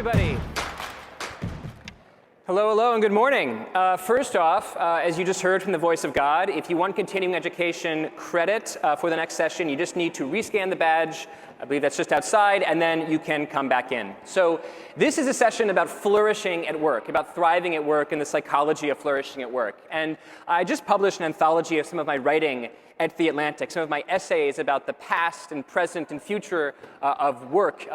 everybody. Hello, hello, and good morning. First off, as you just heard from the voice of God, if you want continuing education credit for the next session, you just need to rescan the badge. I believe that's just outside, and then you can come back in. So this is a session about flourishing at work, about thriving at work and the psychology of flourishing at work. And I just published an anthology of some of my writing at The Atlantic, some of my essays about the past and present and future of work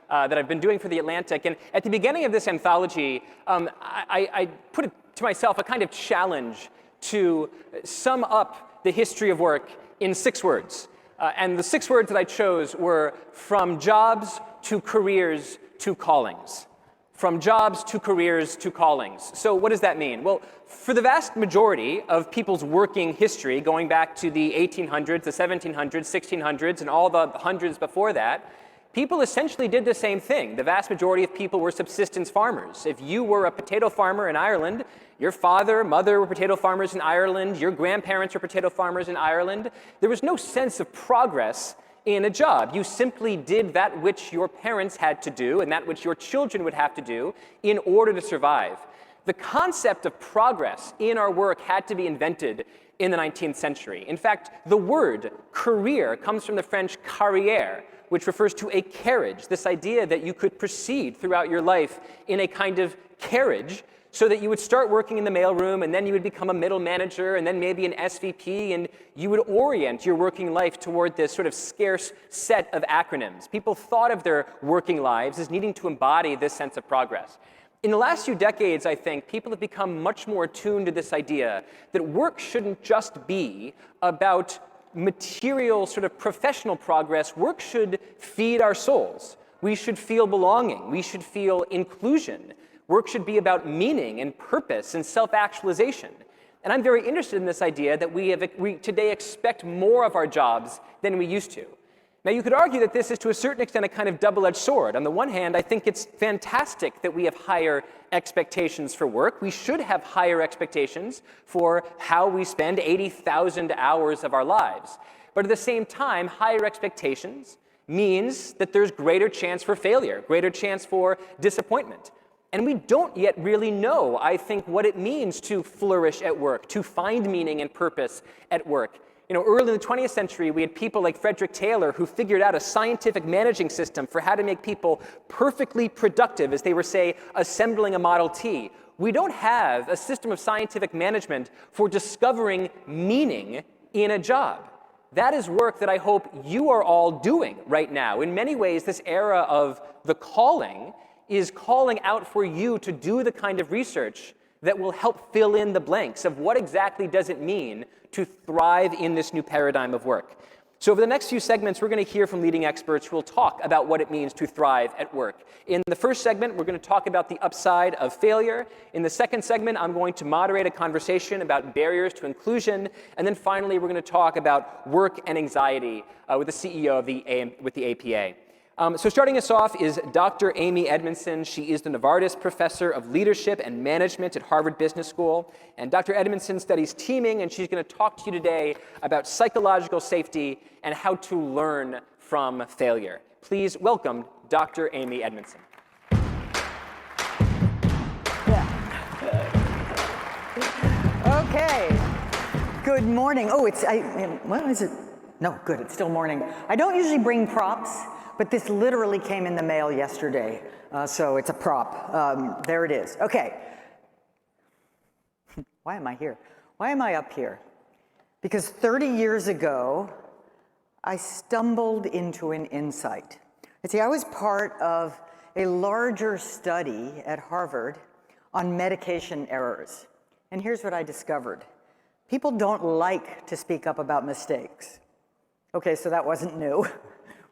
that I've been doing for The Atlantic. And at the beginning of this anthology, I put it to myself a kind of challenge to sum up the history of work in 6 words. And the 6 words that I chose were from jobs to careers to callings. From jobs to careers to callings. So what does that mean? Well, for the vast majority of people's working history, going back to the 1800s, the 1700s, 1600s, and all the hundreds before that, people essentially did the same thing. The vast majority of people were subsistence farmers. If you were a potato farmer in Ireland, your father, mother were potato farmers in Ireland, your grandparents were potato farmers in Ireland, there was no sense of progress in a job. You simply did that which your parents had to do and that which your children would have to do in order to survive. The concept of progress in our work had to be invented in the 19th century. In fact, the word career comes from the French carrière, which refers to a carriage, this idea that you could proceed throughout your life in a kind of carriage so that you would start working in the mailroom and then you would become a middle manager and then maybe an SVP, and you would orient your working life toward this sort of scarce set of acronyms. People thought of their working lives as needing to embody this sense of progress. In the last few decades, I think, people have become much more attuned to this idea that work shouldn't just be about material sort of professional progress. Work should feed our souls. We should feel belonging. We should feel inclusion. Work should be about meaning and purpose and self-actualization. And I'm very interested in this idea that we today expect more of our jobs than we used to. Now, you could argue that this is to a certain extent a kind of double-edged sword. On the one hand, I think it's fantastic that we have higher expectations for work. We should have higher expectations for how we spend 80,000 hours of our lives. But at the same time, higher expectations means that there's greater chance for failure, greater chance for disappointment. And we don't yet really know, I think, what it means to flourish at work, to find meaning and purpose at work. You know, early in the 20th century, we had people like Frederick Taylor who figured out a scientific managing system for how to make people perfectly productive as they were, say, assembling a Model T. We don't have a system of scientific management for discovering meaning in a job. That is work that I hope you are all doing right now. In many ways, this era of the calling is calling out for you to do the kind of research that will help fill in the blanks of what exactly does it mean to thrive in this new paradigm of work. So over the next few segments, we're going to hear from leading experts who will talk about what it means to thrive at work. In the first segment, we're going to talk about the upside of failure. In the second segment, I'm going to moderate a conversation about barriers to inclusion. And then finally, we're going to talk about work and anxiety with the CEO of the APA. So starting us off is Dr. Amy Edmondson. She is the Novartis Professor of Leadership and Management at Harvard Business School. And Dr. Edmondson studies teaming, and she's going to talk to you today about psychological safety and how to learn from failure. Please welcome Dr. Amy Edmondson. Okay. Good morning. Oh, what is it? No, good. It's still morning. I don't usually bring props, but this literally came in the mail yesterday, so it's a prop. There it is. Okay. Why am I here? Why am I up here? Because 30 years ago, I stumbled into an insight. See, I was part of a larger study at Harvard on medication errors. And here's what I discovered. People don't like to speak up about mistakes. Okay, so that wasn't new.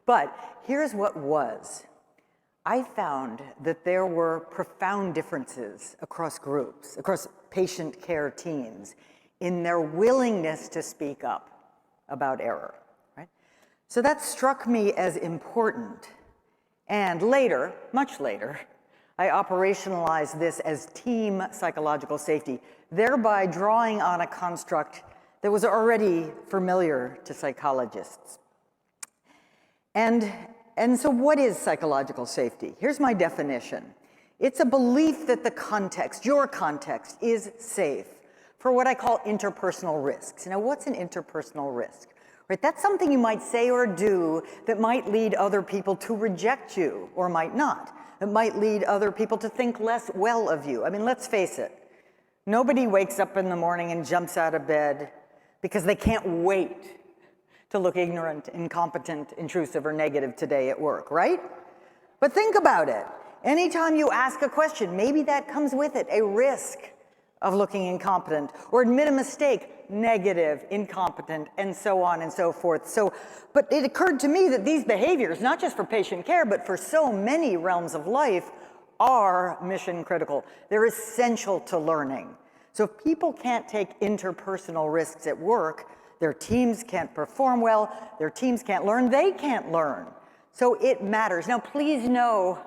But here's what was. I found that there were profound differences across groups, across patient care teams, in their willingness to speak up about error, right? So that struck me as important. And later, much later, I operationalized this as team psychological safety, thereby drawing on a construct that was already familiar to psychologists. And And so what is psychological safety? Here's my definition. It's a belief that the context, your context, is safe for what I call interpersonal risks. Now, what's an interpersonal risk? Right, that's something you might say or do that might lead other people to reject you, or might not. It might lead other people to think less well of you. I mean, let's face it. Nobody wakes up in the morning and jumps out of bed because they can't wait to look ignorant, incompetent, intrusive, or negative today at work, right? But think about it. Anytime you ask a question, maybe that comes with it a risk of looking incompetent, or admit a mistake, negative, incompetent, and so on and so forth. But it occurred to me that these behaviors, not just for patient care, but for so many realms of life, are mission critical. They're essential to learning. So if people can't take interpersonal risks at work, their teams can't perform well, their teams can't learn, they can't learn. So it matters. Now, please know,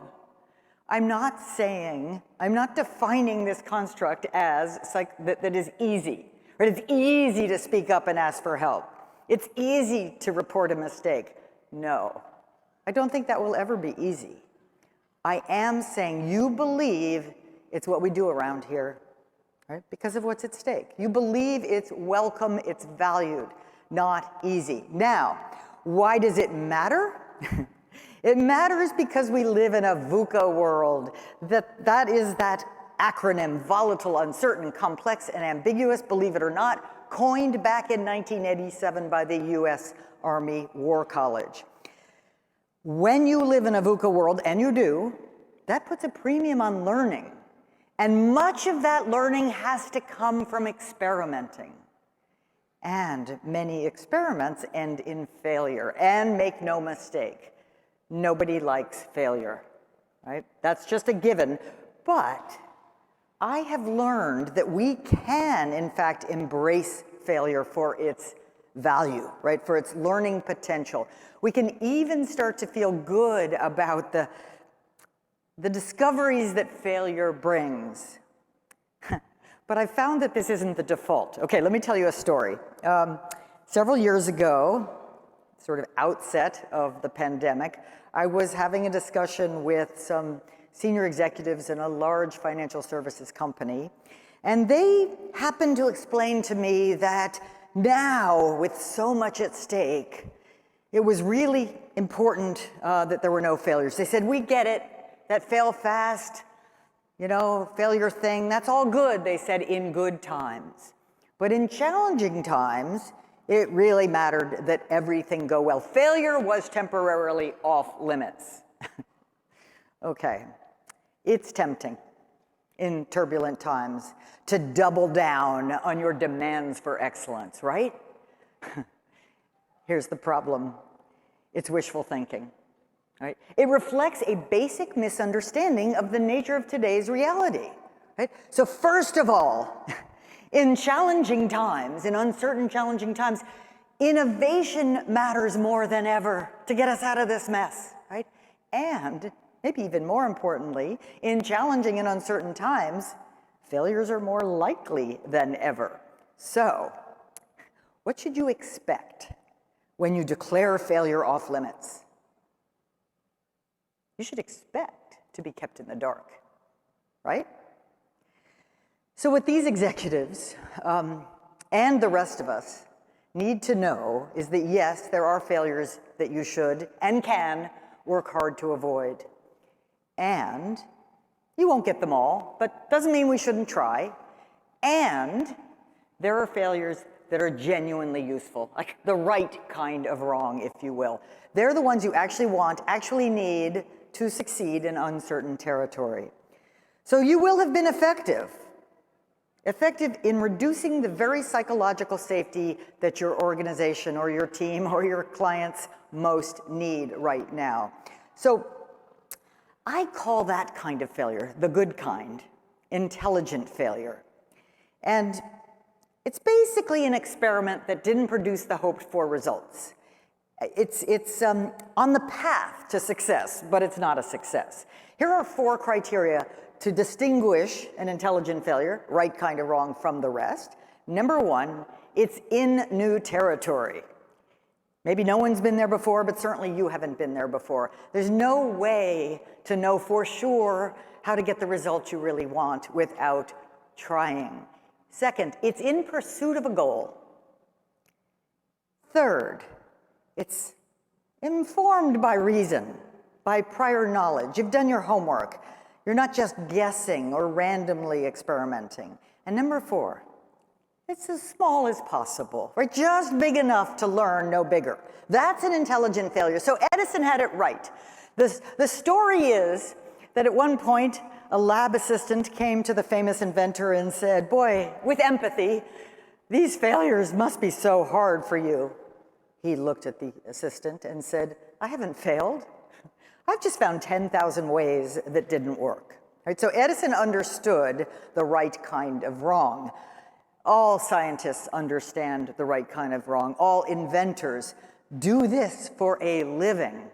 I'm not defining this construct as that is easy. Right? It's easy to speak up and ask for help. It's easy to report a mistake. No, I don't think that will ever be easy. I am saying you believe it's what we do around here, right? Because of what's at stake. You believe it's welcome, it's valued, not easy. Now, why does it matter? It matters because we live in a VUCA world. That is that acronym, volatile, uncertain, complex, and ambiguous, believe it or not, coined back in 1987 by the US Army War College. When you live in a VUCA world, and you do, that puts a premium on learning. And much of that learning has to come from experimenting. And many experiments end in failure. And make no mistake, nobody likes failure, right? That's just a given. But I have learned that we can, in fact, embrace failure for its value, right? For its learning potential. We can even start to feel good about the discoveries that failure brings. But I found that this isn't the default. Okay, let me tell you a story. Several years ago, sort of outset of the pandemic, I was having a discussion with some senior executives in a large financial services company, and they happened to explain to me that now, with so much at stake, it was really important that there were no failures. They said, we get it, that fail fast, failure thing, that's all good, they said, in good times. But in challenging times, it really mattered that everything go well. Failure was temporarily off limits. Okay, it's tempting in turbulent times to double down on your demands for excellence, right? Here's the problem. It's wishful thinking, right? It reflects a basic misunderstanding of the nature of today's reality, right? So first of all, in challenging times, in uncertain challenging times, innovation matters more than ever to get us out of this mess, right? And maybe even more importantly, in challenging and uncertain times, failures are more likely than ever. So, what should you expect when you declare failure off limits? You should expect to be kept in the dark, right? So what these executives and the rest of us need to know is that yes, there are failures that you should and can work hard to avoid. And you won't get them all, but doesn't mean we shouldn't try. And there are failures that are genuinely useful, like the right kind of wrong, if you will. They're the ones you actually want, actually need to succeed in uncertain territory. So you will have been effective in reducing the very psychological safety that your organization or your team or your clients most need right now. So I call that kind of failure, the good kind, intelligent failure. And it's basically an experiment that didn't produce the hoped-for results. It's on the path to success, but it's not a success. Here are 4 criteria to distinguish an intelligent failure, right kind of wrong, from the rest. Number 1, it's in new territory. Maybe no one's been there before, but certainly you haven't been there before. There's no way to know for sure how to get the results you really want without trying. Second, it's in pursuit of a goal. Third, it's informed by reason, by prior knowledge. You've done your homework. You're not just guessing or randomly experimenting. And number four, it's as small as possible, right? Just big enough to learn, no bigger. That's an intelligent failure. So Edison had it right. The story is that at one point, a lab assistant came to the famous inventor and said, boy, with empathy, these failures must be so hard for you. He looked at the assistant and said, I haven't failed. I've just found 10,000 ways that didn't work. Right? So Edison understood the right kind of wrong. All scientists understand the right kind of wrong. All inventors do this for a living.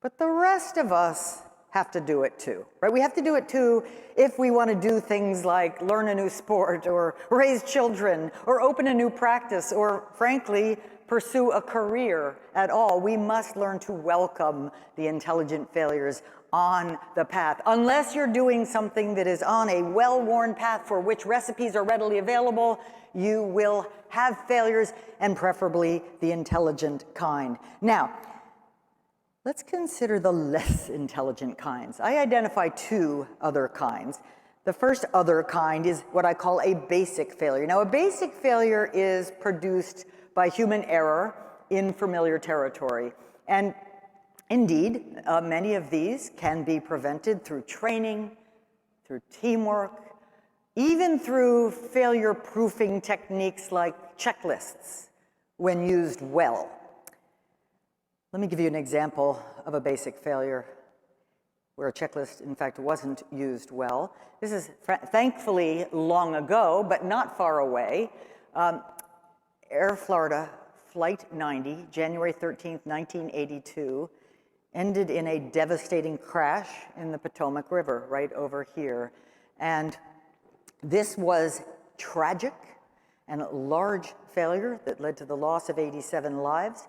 But the rest of us have to do it too, right? We have to do it too if we want to do things like learn a new sport or raise children or open a new practice or, frankly, pursue a career at all. We must learn to welcome the intelligent failures on the path. Unless you're doing something that is on a well-worn path for which recipes are readily available, you will have failures, and preferably the intelligent kind. Now, let's consider the less intelligent kinds. I identify two other kinds. The first other kind is what I call a basic failure. Now, a basic failure is produced by human error in familiar territory. And indeed, many of these can be prevented through training, through teamwork, even through failure-proofing techniques like checklists when used well. Let me give you an example of a basic failure where a checklist, in fact, wasn't used well. This is thankfully long ago, but not far away. Air Florida Flight 90, January 13th, 1982, ended in a devastating crash in the Potomac River, right over here. And this was tragic and a large failure that led to the loss of 87 lives,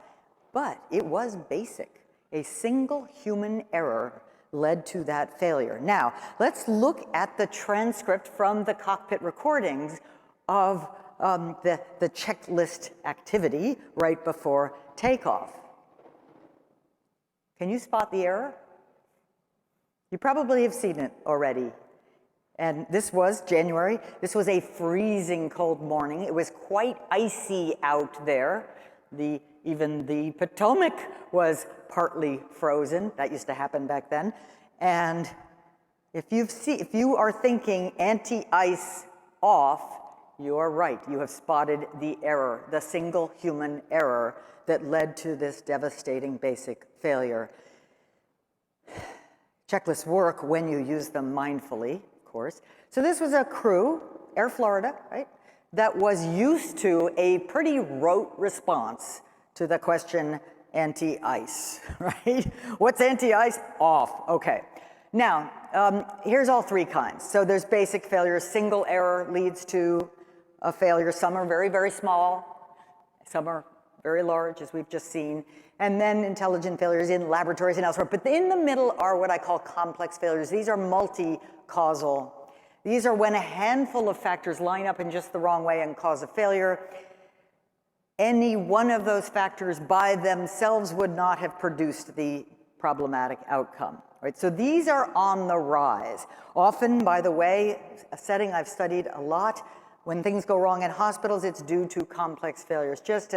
but it was basic. A single human error led to that failure. Now, let's look at the transcript from the cockpit recordings of the checklist activity right before takeoff. Can you spot the error? You probably have seen it already. And this was January. This was a freezing cold morning. It was quite icy out there. Even the Potomac was partly frozen. That used to happen back then. And if you are thinking anti-ice off, you are right. You have spotted the error, the single human error that led to this devastating basic failure. Checklists work when you use them mindfully, of course. So this was a crew, Air Florida, right, that was used to a pretty rote response to the question anti-ice, right? What's anti-ice? Off, okay. Now, here's all three kinds. So there's basic failures. Single error leads to a failure. Some are very, very small. Some are very large, as we've just seen. And then intelligent failures in laboratories and elsewhere. But in the middle are what I call complex failures. These are multi-causal. These are when a handful of factors line up in just the wrong way and cause a failure. Any one of those factors by themselves would not have produced the problematic outcome. Right? So these are on the rise. Often, by the way, a setting I've studied a lot, when things go wrong in hospitals, it's due to complex failures. Just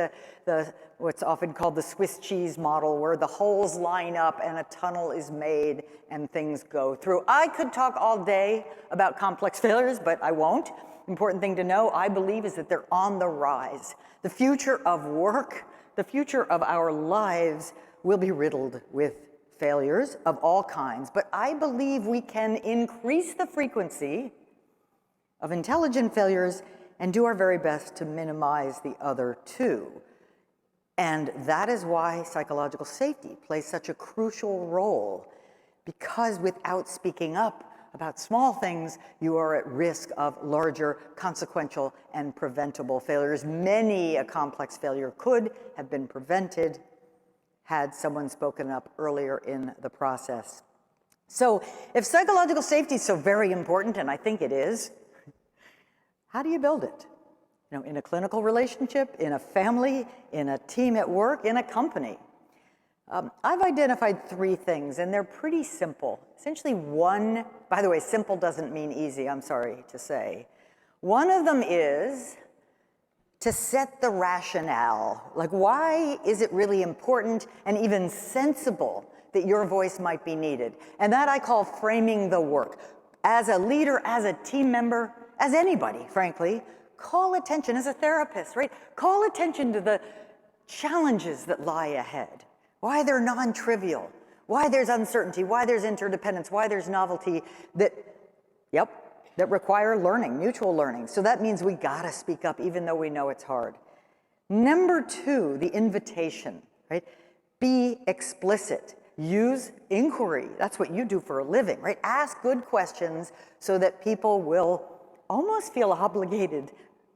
what's often called the Swiss cheese model, where the holes line up and a tunnel is made and things go through. I could talk all day about complex failures, but I won't. Important thing to know, I believe, is that they're on the rise. The future of work, the future of our lives will be riddled with failures of all kinds, but I believe we can increase the frequency of intelligent failures and do our very best to minimize the other two. And that is why psychological safety plays such a crucial role, because without speaking up, about small things, you are at risk of larger consequential and preventable failures. Many a complex failure could have been prevented had someone spoken up earlier in the process. So if psychological safety is so very important, and I think it is, how do you build it? You know, in a clinical relationship, in a family, in a team at work, in a company. I've identified 3 things, and they're pretty simple. Essentially one, by the way, simple doesn't mean easy, I'm sorry to say. One of them is to set the rationale. Like, why is it really important and even sensible that your voice might be needed? And that I call framing the work. As a leader, as a team member, as anybody, frankly, call attention, as a therapist, right? Call attention to the challenges that lie ahead. Why they're non-trivial, why there's uncertainty, why there's interdependence, why there's novelty that require learning, mutual learning. So that means we gotta speak up even though we know it's hard. Number 2, the invitation, right? Be explicit, use inquiry. That's what you do for a living, right? Ask good questions so that people will almost feel obligated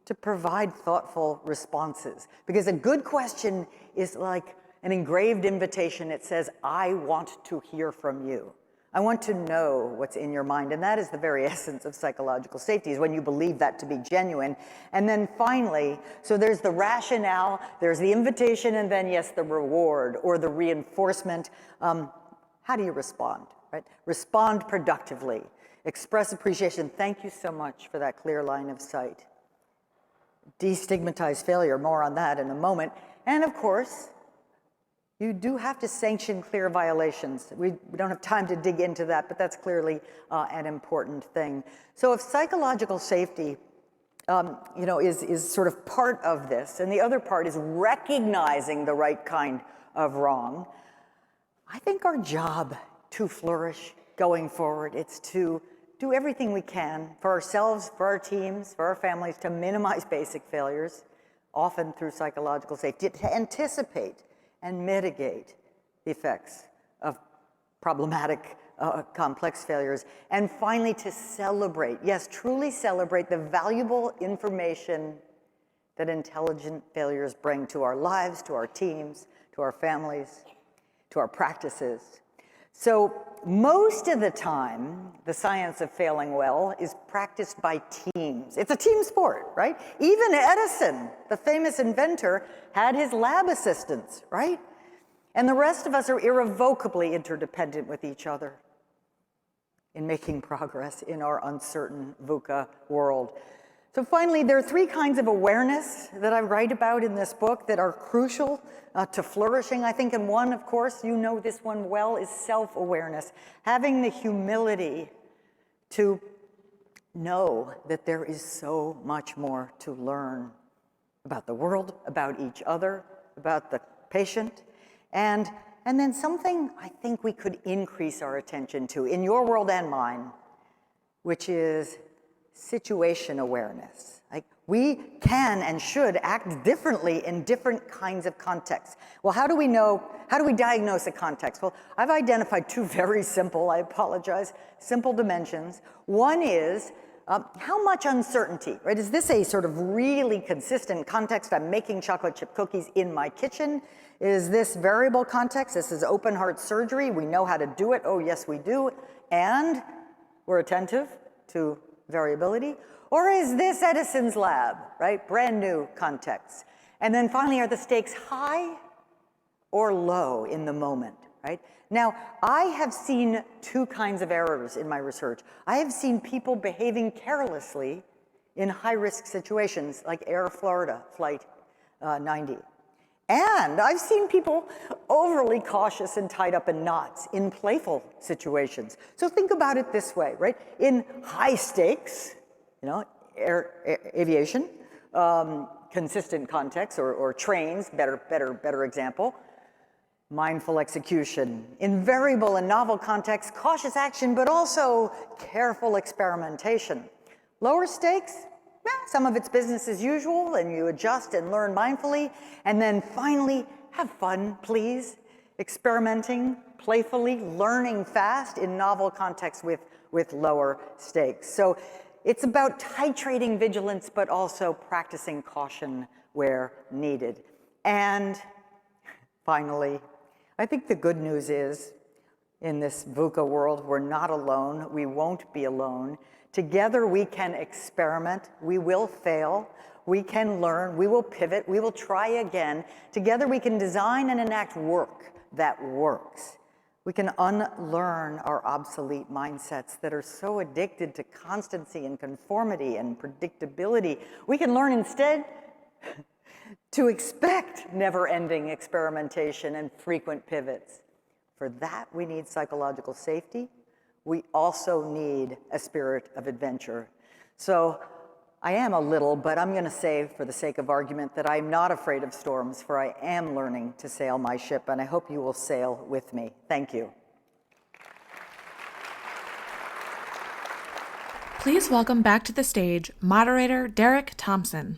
to provide thoughtful responses. Because a good question is like an engraved invitation. It says, I want to hear from you. I want to know what's in your mind. And that is the very essence of psychological safety, is when you believe that to be genuine. And then finally, so there's the rationale, there's the invitation, and then yes, the reward or the reinforcement. How do you respond, right? Respond productively. Express appreciation. Thank you so much for that clear line of sight. Destigmatize failure. More on that in a moment. And of course, you do have to sanction clear violations. We don't have time to dig into that, but that's clearly an important thing. So if psychological safety is sort of part of this, and the other part is recognizing the right kind of wrong, I think our job to flourish going forward, it's to do everything we can for ourselves, for our teams, for our families, to minimize basic failures, often through psychological safety, to anticipate and mitigate the effects of problematic, complex failures. And finally, to celebrate, yes, truly celebrate the valuable information that intelligent failures bring to our lives, to our teams, to our families, to our practices. So most of the time, the science of failing well is practiced by teams. It's a team sport, right? Even Edison, the famous inventor, had his lab assistants, right? And the rest of us are irrevocably interdependent with each other in making progress in our uncertain VUCA world. So finally, there are 3 kinds of awareness that I write about in this book that are crucial to flourishing, I think. And one, of course, you know this one well, is self-awareness. Having the humility to know that there is so much more to learn about the world, about each other, about the patient. And then something I think we could increase our attention to in your world and mine, which is situation awareness. Like, we can and should act differently in different kinds of contexts. Well, how do we diagnose a context? Well, I've identified 2 very simple, I apologize, simple dimensions. One is how much uncertainty, right? Is this a sort of really consistent context? I'm making chocolate chip cookies in my kitchen. Is this variable context? This is open heart surgery. We know how to do it. Oh, yes, we do. And we're attentive to variability. Or is this Edison's lab, right? Brand new context. And then finally, are the stakes high or low in the moment, right? Now, I have seen 2 kinds of errors in my research. I have seen people behaving carelessly in high-risk situations, like Air Florida Flight 90. And I've seen people overly cautious and tied up in knots in playful situations. So think about it this way, right? In high stakes, aviation, consistent context, or trains, better example, mindful execution. In variable and novel contexts, cautious action, but also careful experimentation. Lower stakes, some of it's business as usual, and you adjust and learn mindfully. And then finally, have fun, please. Experimenting, playfully, learning fast in novel contexts with with lower stakes. So it's about titrating vigilance, but also practicing caution where needed. And finally, I think the good news is, in this VUCA world, we're not alone. We won't be alone. Together we can experiment. We will fail. We can learn. We will pivot. We will try again. Together we can design and enact work that works. We can unlearn our obsolete mindsets that are so addicted to constancy and conformity and predictability. We can learn instead to expect never-ending experimentation and frequent pivots. For that, we need psychological safety. We also need a spirit of adventure. So I am a little, but I'm going to say, for the sake of argument, that I'm not afraid of storms, for I am learning to sail my ship, and I hope you will sail with me. Thank you. Please welcome back to the stage moderator Derek Thompson.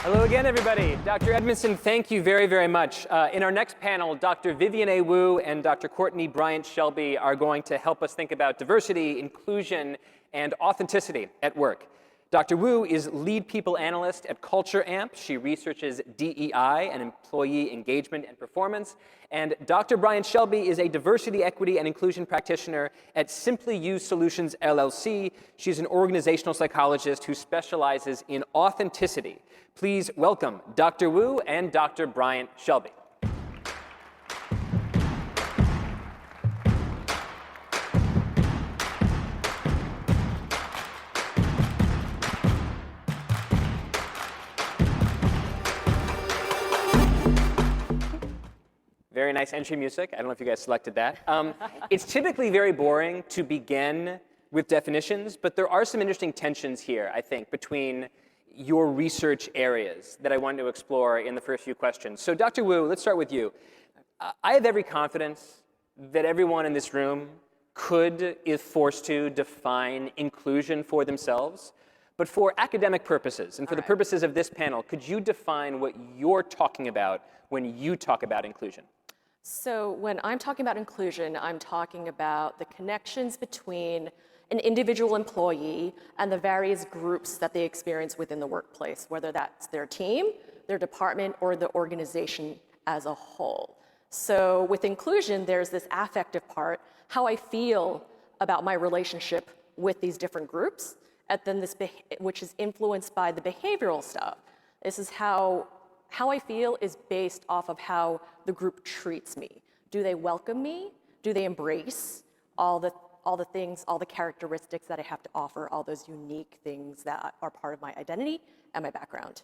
Hello again, everybody. Dr. Edmondson, thank you very, very much. In our next panel, Dr. Vivian A. Wu and Dr. Courtney Bryant-Shelby are going to help us think about diversity, inclusion, and authenticity at work. Dr. Wu is lead people analyst at Culture Amp. She researches DEI and employee engagement and performance. And Dr. Bryant-Shelby is a diversity, equity, and inclusion practitioner at Simply You Solutions, LLC. She's an organizational psychologist who specializes in authenticity. Please welcome Dr. Wu and Dr. Bryant-Shelby. Very nice entry music. I don't know if you guys selected that. It's typically very boring to begin with definitions, but there are some interesting tensions here, I think, between your research areas that I wanted to explore in the first few questions. So Dr. Wu, let's start with you. I have every confidence that everyone in this room could, if forced to, define inclusion for themselves. But for academic purposes, and for the purposes of this panel, could you define what you're talking about when you talk about inclusion? So when I'm talking about inclusion, I'm talking about the connections between an individual employee and the various groups that they experience within the workplace, whether that's their team, their department, or the organization as a whole. So with inclusion, there's this affective part, how I feel about my relationship with these different groups, and then this, which is influenced by the behavioral stuff. This is how I feel is based off of how the group treats me. Do they welcome me? Do they embrace all the things, all the characteristics that I have to offer, all those unique things that are part of my identity and my background?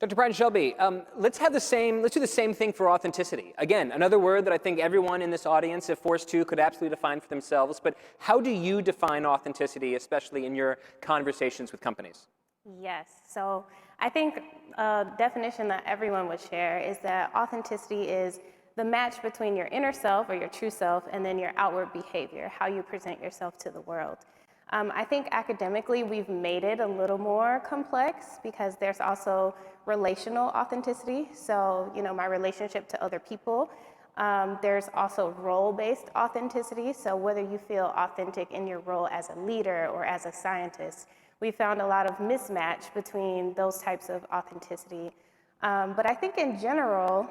Dr. Bryant-Shelby, let's do the same thing for authenticity. Again, another word that I think everyone in this audience, if forced to, could absolutely define for themselves. But how do you define authenticity, especially in your conversations with companies? Yes, so I think a definition that everyone would share is that authenticity is the match between your inner self or your true self and then your outward behavior, how you present yourself to the world. I think academically we've made it a little more complex because there's also relational authenticity. So, my relationship to other people. There's also role-based authenticity. So whether you feel authentic in your role as a leader or as a scientist, we found a lot of mismatch between those types of authenticity. But I think in general,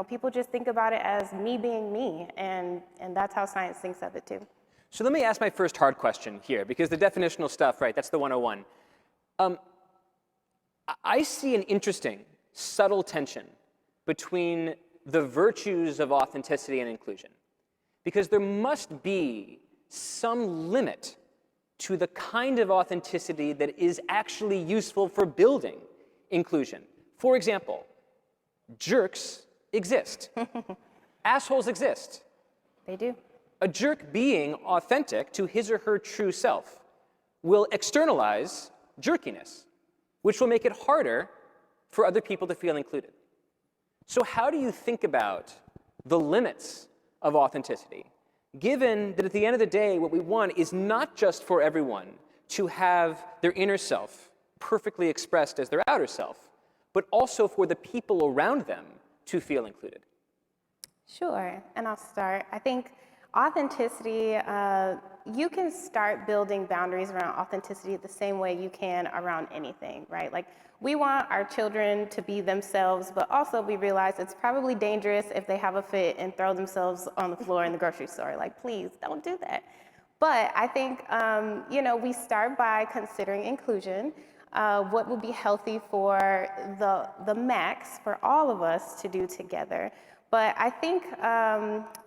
people just think about it as me being me, and that's how science thinks of it too. So let me ask my first hard question here, because the definitional stuff, right, that's the 101. I see an interesting, subtle tension between the virtues of authenticity and inclusion, because there must be some limit to the kind of authenticity that is actually useful for building inclusion. For example, jerks exist. Assholes exist. They do. A jerk being authentic to his or her true self will externalize jerkiness, which will make it harder for other people to feel included. So how do you think about the limits of authenticity, given that at the end of the day, what we want is not just for everyone to have their inner self perfectly expressed as their outer self, but also for the people around them to feel included? Sure, and I'll start. I think authenticity, you can start building boundaries around authenticity the same way you can around anything, right? Like, we want our children to be themselves, but also we realize it's probably dangerous if they have a fit and throw themselves on the floor in the grocery store. Like, please don't do that. But I think, we start by considering inclusion, what would be healthy for the max for all of us to do together. But I think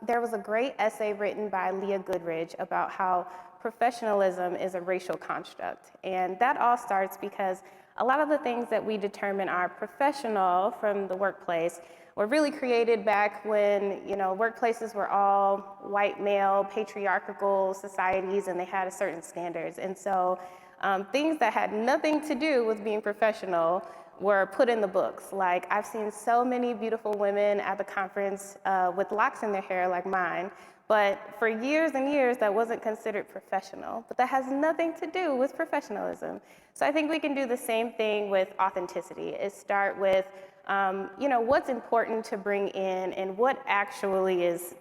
there was a great essay written by Leah Goodridge about how professionalism is a racial construct. And that all starts because a lot of the things that we determine are professional from the workplace were really created back when, workplaces were all white male patriarchal societies and they had a certain standards. And so things that had nothing to do with being professional were put in the books. Like, I've seen so many beautiful women at the conference with locks in their hair like mine, but for years and years that wasn't considered professional. But that has nothing to do with professionalism. So I think we can do the same thing with authenticity. Is start with what's important to bring in and what actually is,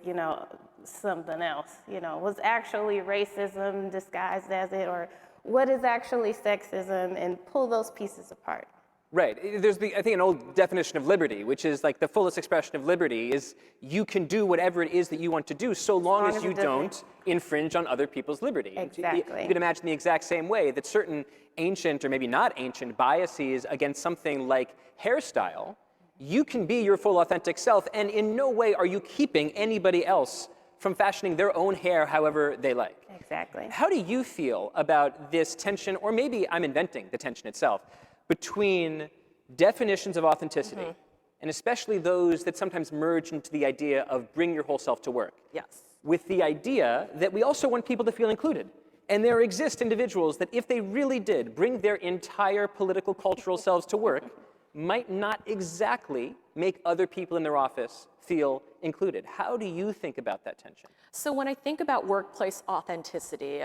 something else. Was actually racism disguised as it, or what is actually sexism, and pull those pieces apart. Right. There's I think an old definition of liberty, which is like the fullest expression of liberty is you can do whatever it is that you want to do so long as you don't infringe on other people's liberty. Exactly. You can imagine the exact same way that certain ancient or maybe not ancient biases against something like hairstyle, you can be your full authentic self, and in no way are you keeping anybody else from fashioning their own hair however they like. Exactly. How do you feel about this tension, or maybe I'm inventing the tension itself, between definitions of authenticity, and especially those that sometimes merge into the idea of bring your whole self to work, Yes. with the idea that we also want people to feel included? And there exist individuals that if they really did bring their entire political, cultural selves to work, might not exactly make other people in their office feel included. How do you think about that tension? So when I think about workplace authenticity,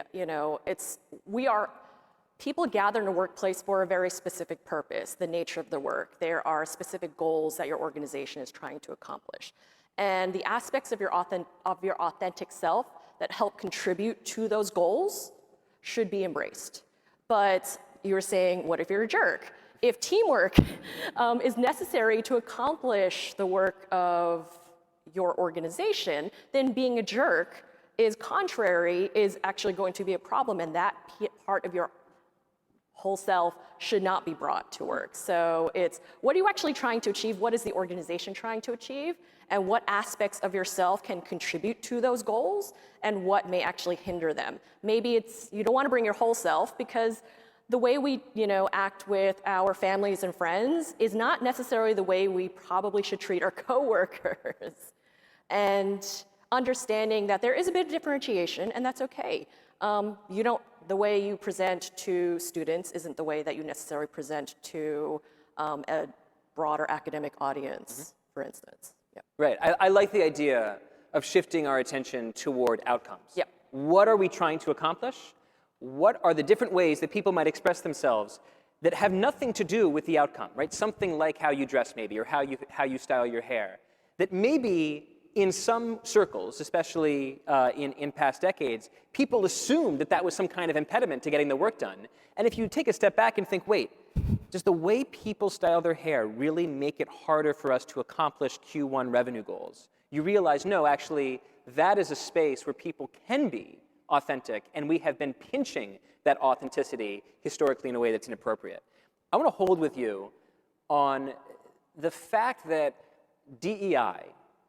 people gather in a workplace for a very specific purpose, the nature of the work. There are specific goals that your organization is trying to accomplish. And the aspects of your authentic self that help contribute to those goals should be embraced. But you were saying, what if you're a jerk? If teamwork is necessary to accomplish the work of your organization, then being a jerk is actually going to be a problem, and that part of your whole self should not be brought to work. So it's, what are you actually trying to achieve? What is the organization trying to achieve? And what aspects of yourself can contribute to those goals, and what may actually hinder them? Maybe it's, you don't want to bring your whole self, because the way we, act with our families and friends is not necessarily the way we probably should treat our coworkers. And understanding that there is a bit of differentiation, and that's okay. The way you present to students isn't the way that you necessarily present to a broader academic audience, for instance. Yeah. Right. I like the idea of shifting our attention toward outcomes. Yeah. What are we trying to accomplish? What are the different ways that people might express themselves that have nothing to do with the outcome, right? Something like how you dress maybe, or how you style your hair, that maybe in some circles, especially in past decades, people assumed that was some kind of impediment to getting the work done. And if you take a step back and think, wait, does the way people style their hair really make it harder for us to accomplish Q1 revenue goals? You realize, no, actually, that is a space where people can be authentic, and we have been pinching that authenticity historically in a way that's inappropriate. I want to hold with you on the fact that DEI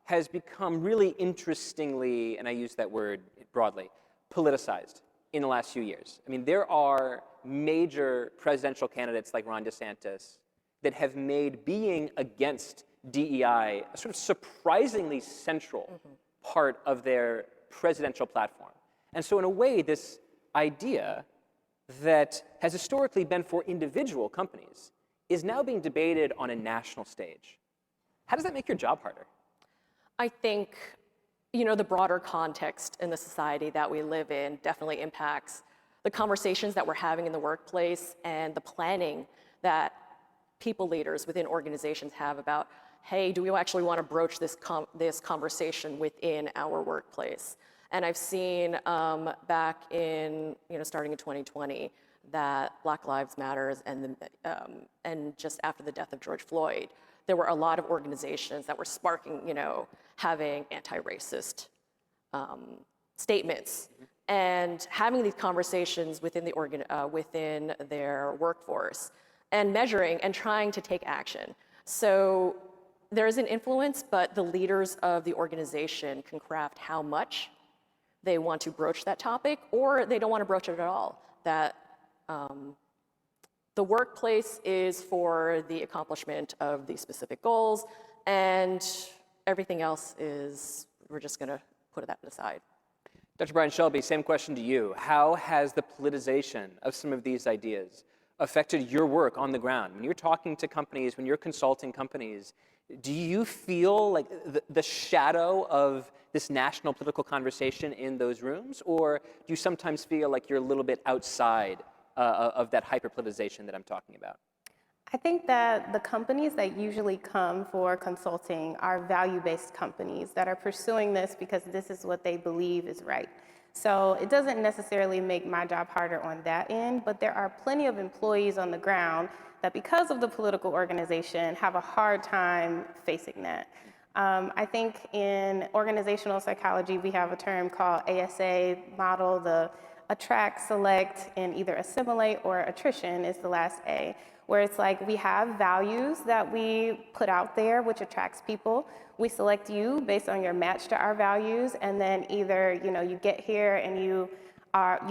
has become really interestingly, and I use that word broadly, politicized in the last few years. I mean, there are major presidential candidates like Ron DeSantis that have made being against DEI a sort of surprisingly central part of their presidential platform. And so in a way, this idea that has historically been for individual companies is now being debated on a national stage. How does that make your job harder? I think, the broader context in the society that we live in definitely impacts the conversations that we're having in the workplace and the planning that people leaders within organizations have about hey, do we actually want to broach this conversation within our workplace? And I've seen back in, starting in 2020, that Black Lives Matters and just after the death of George Floyd, there were a lot of organizations that were sparking, having anti-racist statements and having these conversations within within their workforce and measuring and trying to take action. So there is an influence, but the leaders of the organization can craft how much they want to broach that topic, or they don't want to broach it at all. That the workplace is for the accomplishment of these specific goals, and everything else is, we're just going to put that aside. Dr. Brian Shelby, same question to you. How has the politicization of some of these ideas affected your work on the ground? When you're talking to companies, when you're consulting companies, do you feel like the shadow of this national political conversation in those rooms? Or do you sometimes feel like you're a little bit outside of that hyperpolitization that I'm talking about? I think that the companies that usually come for consulting are value-based companies that are pursuing this because this is what they believe is right. So it doesn't necessarily make my job harder on that end, but there are plenty of employees on the ground that because of the political organization have a hard time facing that. I think in organizational psychology, we have a term called ASA model, the attract, select, and either assimilate or attrition is the last A, where it's like we have values that we put out there, which attracts people. We select you based on your match to our values, and then either you get here and you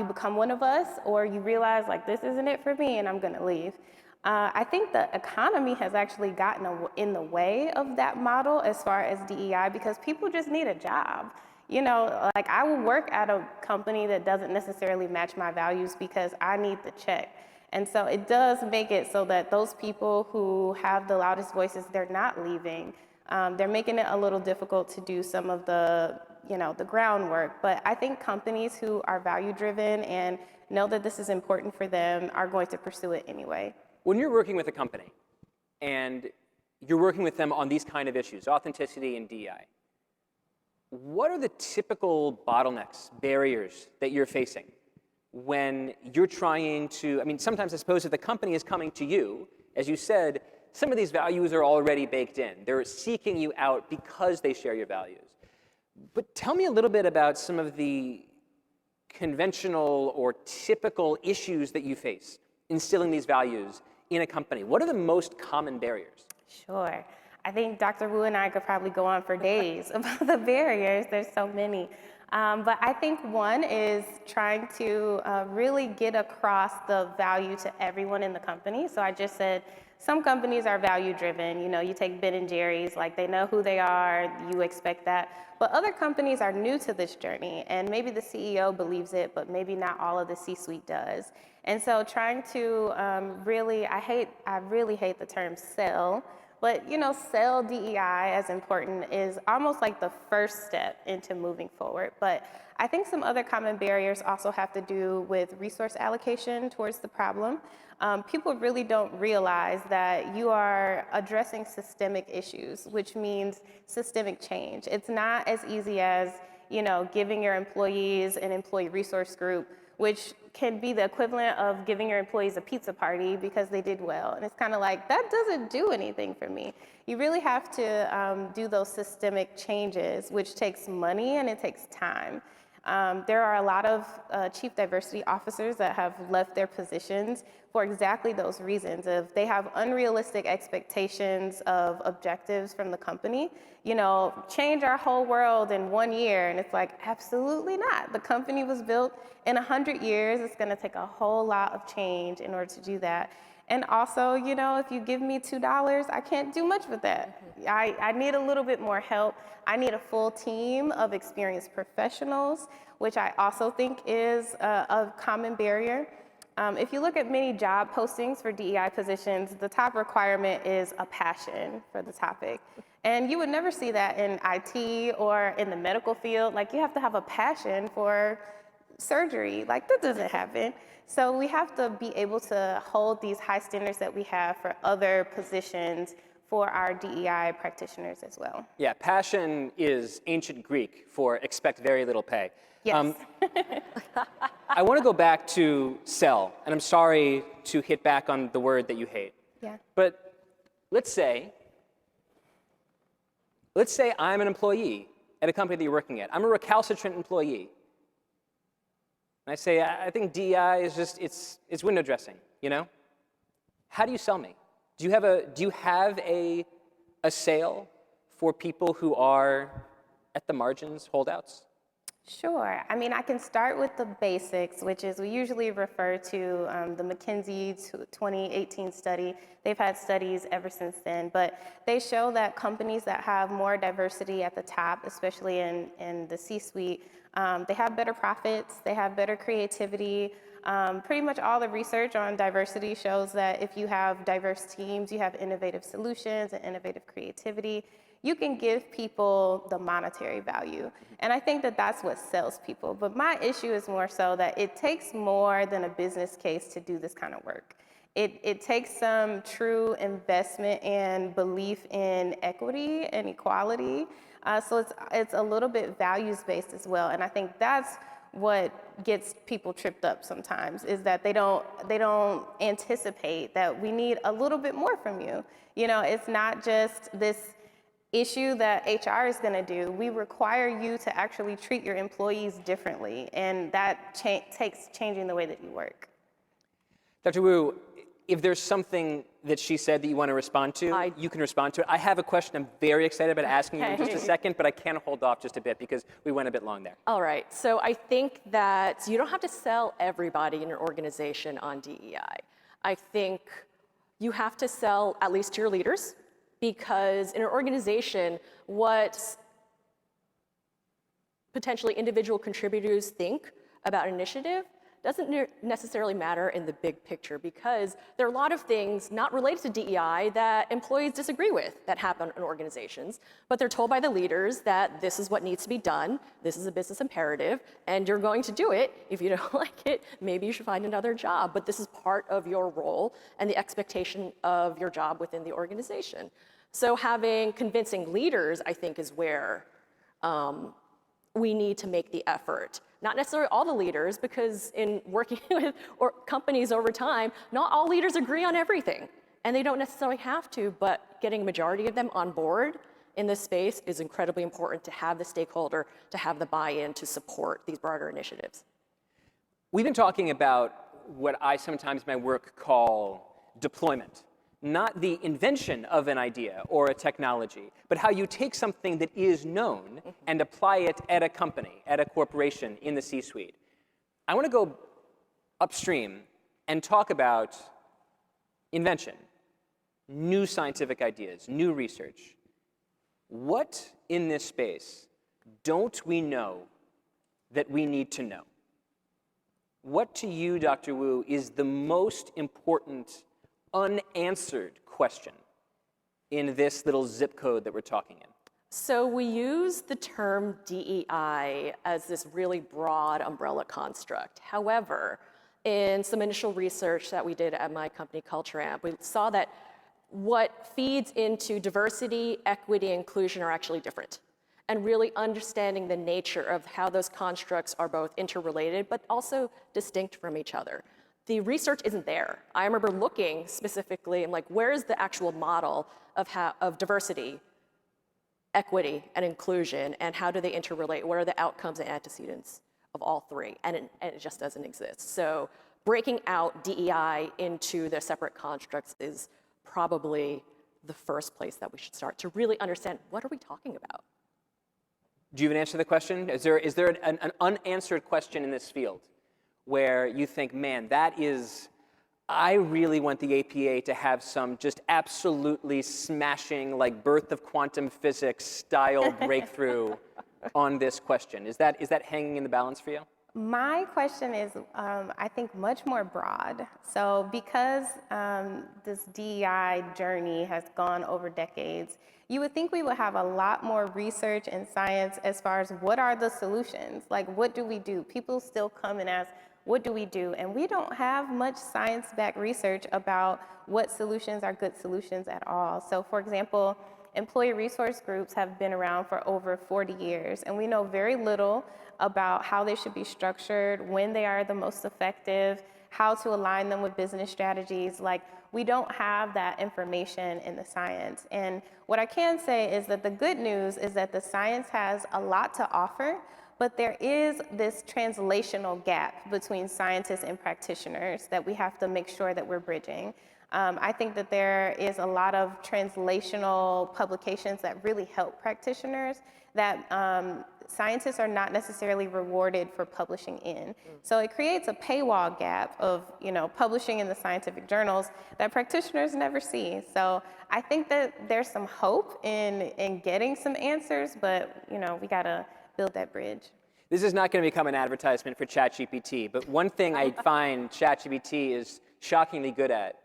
become one of us, or you realize like this isn't it for me, and I'm going to leave. I think the economy has actually gotten in the way of that model as far as DEI because people just need a job. Like I will work at a company that doesn't necessarily match my values because I need the check. And so it does make it so that those people who have the loudest voices, they're not leaving. They're making it a little difficult to do some of the groundwork. But I think companies who are value-driven and know that this is important for them are going to pursue it anyway. When you're working with a company and you're working with them on these kind of issues, authenticity and DEI, what are the typical bottlenecks, barriers that you're facing when you're trying to, sometimes I suppose if the company is coming to you, as you said, some of these values are already baked in. They're seeking you out because they share your values. But tell me a little bit about some of the conventional or typical issues that you face instilling these values in a company. What are the most common barriers? Sure. I think Dr. Wu and I could probably go on for days about the barriers. There's so many. But I think one is trying to really get across the value to everyone in the company. So I just said some companies are value driven. You take Ben & Jerry's, like they know who they are, you expect that. But other companies are new to this journey, and maybe the CEO believes it, but maybe not all of the C-suite does. And so trying to I really hate the term sell, but sell DEI as important is almost like the first step into moving forward. But I think some other common barriers also have to do with resource allocation towards the problem. People really don't realize that you are addressing systemic issues, which means systemic change. It's not as easy as giving your employees an employee resource group, which can be the equivalent of giving your employees a pizza party because they did well. And it's kind of like, that doesn't do anything for me. You really have to do those systemic changes, which takes money and it takes time. There are a lot of chief diversity officers that have left their positions for exactly those reasons. If they have unrealistic expectations of objectives from the company, change our whole world in 1 year. And it's like, absolutely not. The company was built in 100 years. It's going to take a whole lot of change in order to do that. And also, if you give me $2, I can't do much with that. I need a little bit more help. I need a full team of experienced professionals, which I also think is a common barrier. If you look at many job postings for DEI positions, the top requirement is a passion for the topic. And you would never see that in IT or in the medical field. Like, you have to have a passion for surgery. Like, that doesn't happen. So we have to be able to hold these high standards that we have for other positions for our DEI practitioners as well. Yeah, passion is ancient Greek for expect very little pay. Yes. I want to go back to sell, and I'm sorry to hit back on the word that you hate. Yeah. But let's say I'm an employee at a company that you're working at. I'm a recalcitrant employee. And I say, I think DEI is just, it's window dressing, you know? How do you sell me? Do you have a sale for people who are at the margins, holdouts? Sure. I mean, I can start with the basics, which is we usually refer to the McKinsey 2018 study. They've had studies ever since then, but they show that companies that have more diversity at the top, especially in the C-suite, they have better profits, they have better creativity. Pretty much all the research on diversity shows that if you have diverse teams, you have innovative solutions and innovative creativity. You can give people the monetary value. And I think that that's what sells people. But my issue is more so that it takes more than a business case to do this kind of work. It takes some true investment and belief in equity and equality. So it's a little bit values-based as well. And I think that's what gets people tripped up sometimes, is that they don't anticipate that we need a little bit more from you. You know, it's not just this issue that HR is going to do. We require you to actually treat your employees differently, and that takes changing the way that you work. Dr. Wu, if there's something that she said that you want to respond to, you can respond to it. I have a question I'm very excited about asking you in just a second, but I can't hold off just a bit because we went a bit long there. All right, so I think that you don't have to sell everybody in your organization on DEI. I think you have to sell at least to your leaders, because in an organization, what potentially individual contributors think about an initiative doesn't necessarily matter in the big picture, because there are a lot of things not related to DEI that employees disagree with that happen in organizations, but they're told by the leaders that this is what needs to be done, this is a business imperative, and you're going to do it. If you don't like it, maybe you should find another job, but this is part of your role and the expectation of your job within the organization. So having convincing leaders, I think, is where we need to make the effort. Not necessarily all the leaders, because in working with companies over time, not all leaders agree on everything, and they don't necessarily have to, but getting a majority of them on board in this space is incredibly important to have the stakeholder, to have the buy-in to support these broader initiatives. We've been talking about what I sometimes in my work call deployment. Not the invention of an idea or a technology, but how you take something that is known and apply it at a company, at a corporation, in the C-suite. I want to go upstream and talk about invention, new scientific ideas, new research. What in this space don't we know that we need to know? What to you, Dr. Wu, is the most important unanswered question in this little zip code that we're talking in? So we use the term DEI as this really broad umbrella construct. However, in some initial research that we did at my company, Culture Amp, we saw that what feeds into diversity, equity, and inclusion are actually different. And really understanding the nature of how those constructs are both interrelated, but also distinct from each other. The research isn't there. I remember looking specifically and like, where's the actual model of diversity, equity, and inclusion, and how do they interrelate? What are the outcomes and antecedents of all three? And it just doesn't exist. So breaking out DEI into the separate constructs is probably the first place that we should start to really understand, what are we talking about? Do you have an answer to the question? Is there an unanswered question in this field where you think, man, I really want the APA to have some just absolutely smashing, like birth of quantum physics style breakthrough on this question? Is that hanging in the balance for you? My question is, I think, much more broad. So because this DEI journey has gone over decades, you would think we would have a lot more research and science as far as what are the solutions? Like, what do we do? People still come and ask, what do we do? And we don't have much science-backed research about what solutions are good solutions at all. So for example, employee resource groups have been around for over 40 years, and we know very little about how they should be structured, when they are the most effective, how to align them with business strategies. Like, we don't have that information in the science. And what I can say is that the good news is that the science has a lot to offer, but there is this translational gap between scientists and practitioners that we have to make sure that we're bridging. I think that there is a lot of translational publications that really help practitioners that scientists are not necessarily rewarded for publishing in. So it creates a paywall gap of, publishing in the scientific journals that practitioners never see. So I think that there's some hope in getting some answers, but we gotta build that bridge. This is not going to become an advertisement for ChatGPT, but one thing I find ChatGPT is shockingly good at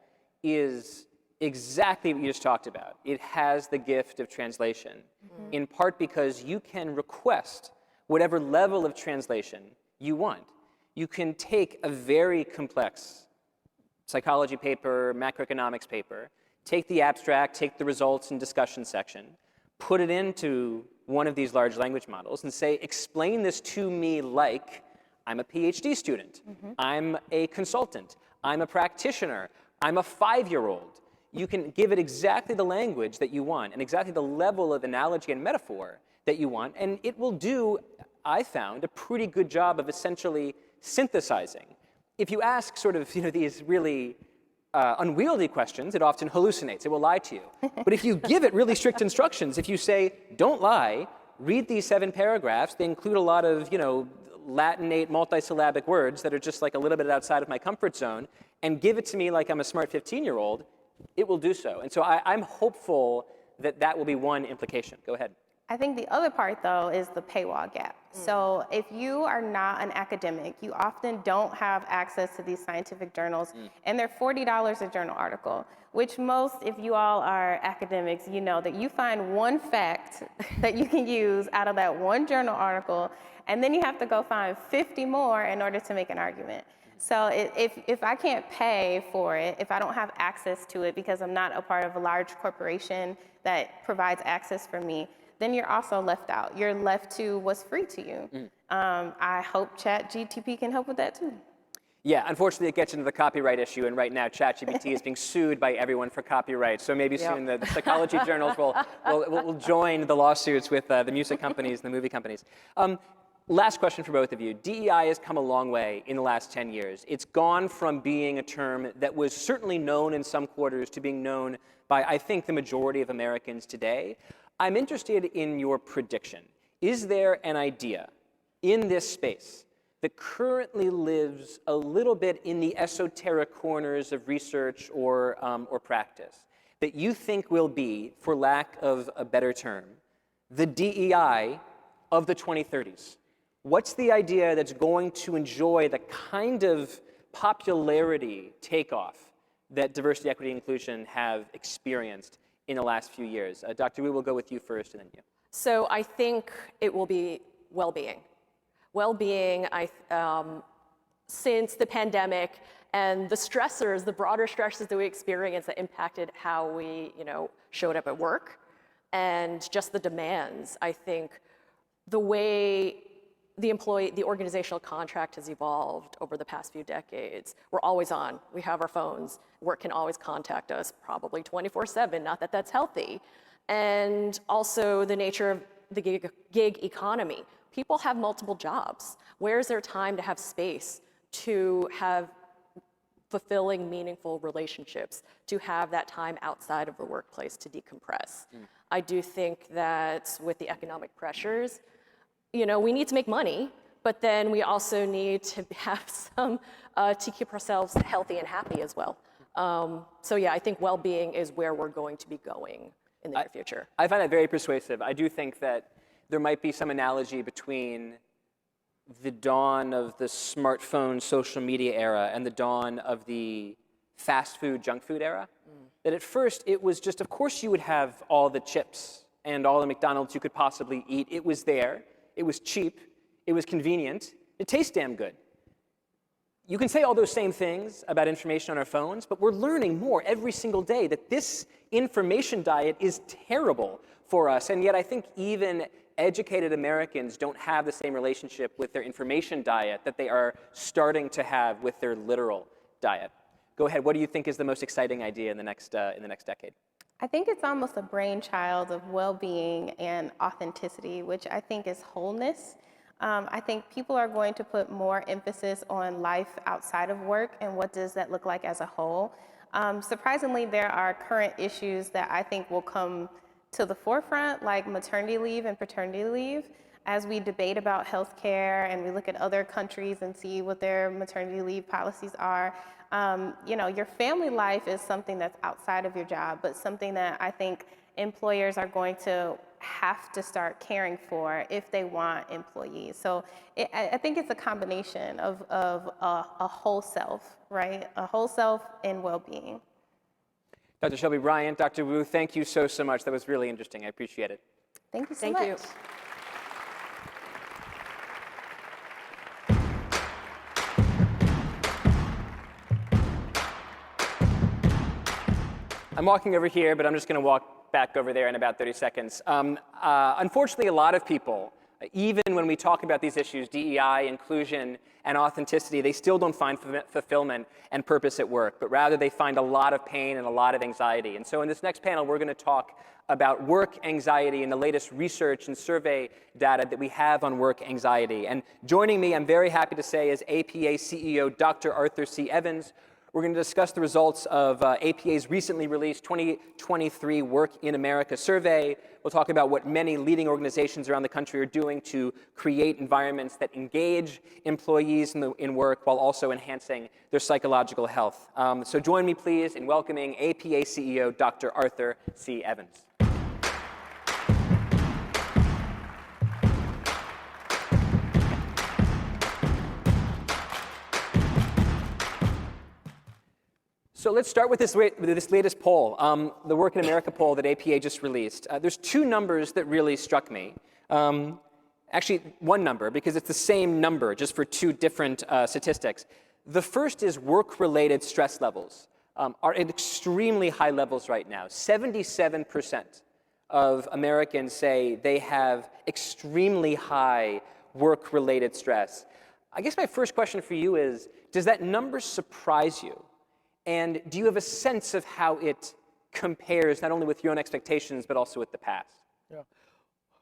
is exactly what you just talked about. It has the gift of translation, in part because you can request whatever level of translation you want. You can take a very complex psychology paper, macroeconomics paper, take the abstract, take the results and discussion section, put it into one of these large language models and say, explain this to me like I'm a PhD student, I'm a consultant, I'm a practitioner, I'm a 5-year-old. You can give it exactly the language that you want and exactly the level of analogy and metaphor that you want, and it will do, I found, a pretty good job of essentially synthesizing. If you ask sort of these really unwieldy questions, it often hallucinates. It will lie to you. But if you give it really strict instructions, if you say, don't lie, read these 7 paragraphs, they include a lot of Latinate multisyllabic words that are just like a little bit outside of my comfort zone, and give it to me like I'm a smart 15-year-old, it will do so. And so I'm hopeful that that will be one implication. Go ahead. I think the other part, though, is the paywall gap. So if you are not an academic, you often don't have access to these scientific journals, and they're $40 a journal article, which most, if you all are academics, you know that you find one fact that you can use out of that one journal article, and then you have to go find 50 more in order to make an argument. So if I can't pay for it, if I don't have access to it because I'm not a part of a large corporation that provides access for me, then you're also left out. You're left to what's free to you. I hope ChatGPT can help with that too. Yeah, unfortunately, it gets into the copyright issue, and right now ChatGPT is being sued by everyone for copyright. So maybe soon the psychology journals will join the lawsuits with the music companies and the movie companies. Last question for both of you. DEI has come a long way in the last 10 years. It's gone from being a term that was certainly known in some quarters to being known by, I think, the majority of Americans today. I'm interested in your prediction. Is there an idea in this space that currently lives a little bit in the esoteric corners of research or practice that you think will be, for lack of a better term, the DEI of the 2030s? What's the idea that's going to enjoy the kind of popularity takeoff that diversity, equity, and inclusion have experienced in the last few years? Dr. Wu, we'll go with you first and then you. So I think it will be well-being. Well-being, since the pandemic and the stressors, the broader stressors that we experienced that impacted how we, showed up at work, and just the demands. I think the way the organizational contract has evolved over the past few decades. We're always on. We have our phones. Work can always contact us, probably 24/7. Not that that's healthy. And also the nature of the gig economy. People have multiple jobs. Where's their time to have space to have fulfilling, meaningful relationships, to have that time outside of the workplace to decompress? I do think that with the economic pressures, we need to make money, but then we also need to have some to keep ourselves healthy and happy as well. So yeah, I think well-being is where we're going to be going in the near future. I find that very persuasive. I do think that there might be some analogy between the dawn of the smartphone social media era and the dawn of the fast food, junk food era. That at first it was just, of course you would have all the chips and all the McDonald's you could possibly eat. It was there. It was cheap, it was convenient, it tastes damn good. you can say all those same things about information on our phones, but we're learning more every single day that this information diet is terrible for us. And yet I think even educated Americans don't have the same relationship with their information diet that they are starting to have with their literal diet. Go ahead, what do you think is the most exciting idea in the next decade? I think it's almost a brainchild of well-being and authenticity, which I think is wholeness. I think people are going to put more emphasis on life outside of work and what does that look like as a whole. Surprisingly, there are current issues that I think will come to the forefront, like maternity leave and paternity leave, as we debate about healthcare and we look at other countries and see what their maternity leave policies are. Your family life is something that's outside of your job, but something that I think employers are going to have to start caring for if they want employees. So I think it's a combination of a whole self, right? A whole self and well-being. Dr. Shelby Bryant, Dr. Wu, thank you so much. That was really interesting. I appreciate it. Thank you so Thank much. you. I'm walking over here, but I'm just going to walk back over there in about 30 seconds. Unfortunately, a lot of people, even when we talk about these issues, DEI, inclusion, and authenticity, they still don't find fulfillment and purpose at work, but rather they find a lot of pain and a lot of anxiety. And so in this next panel, we're going to talk about work anxiety and the latest research and survey data that we have on work anxiety. And joining me, I'm very happy to say, is APA CEO Dr. Arthur C. Evans. We're going to discuss the results of APA's recently released 2023 Work in America survey. We'll talk about what many leading organizations around the country are doing to create environments that engage employees in work while also enhancing their psychological health. So join me, please, in welcoming APA CEO Dr. Arthur C. Evans. So let's start with this latest poll, the Work in America poll that APA just released. There's two numbers that really struck me. Actually, one number, because it's the same number, just for two different statistics. The first is work-related stress levels are at extremely high levels right now. 77% of Americans say they have extremely high work-related stress. I guess my first question for you is, does that number surprise you? And do you have a sense of how it compares not only with your own expectations, but also with the past? Yeah.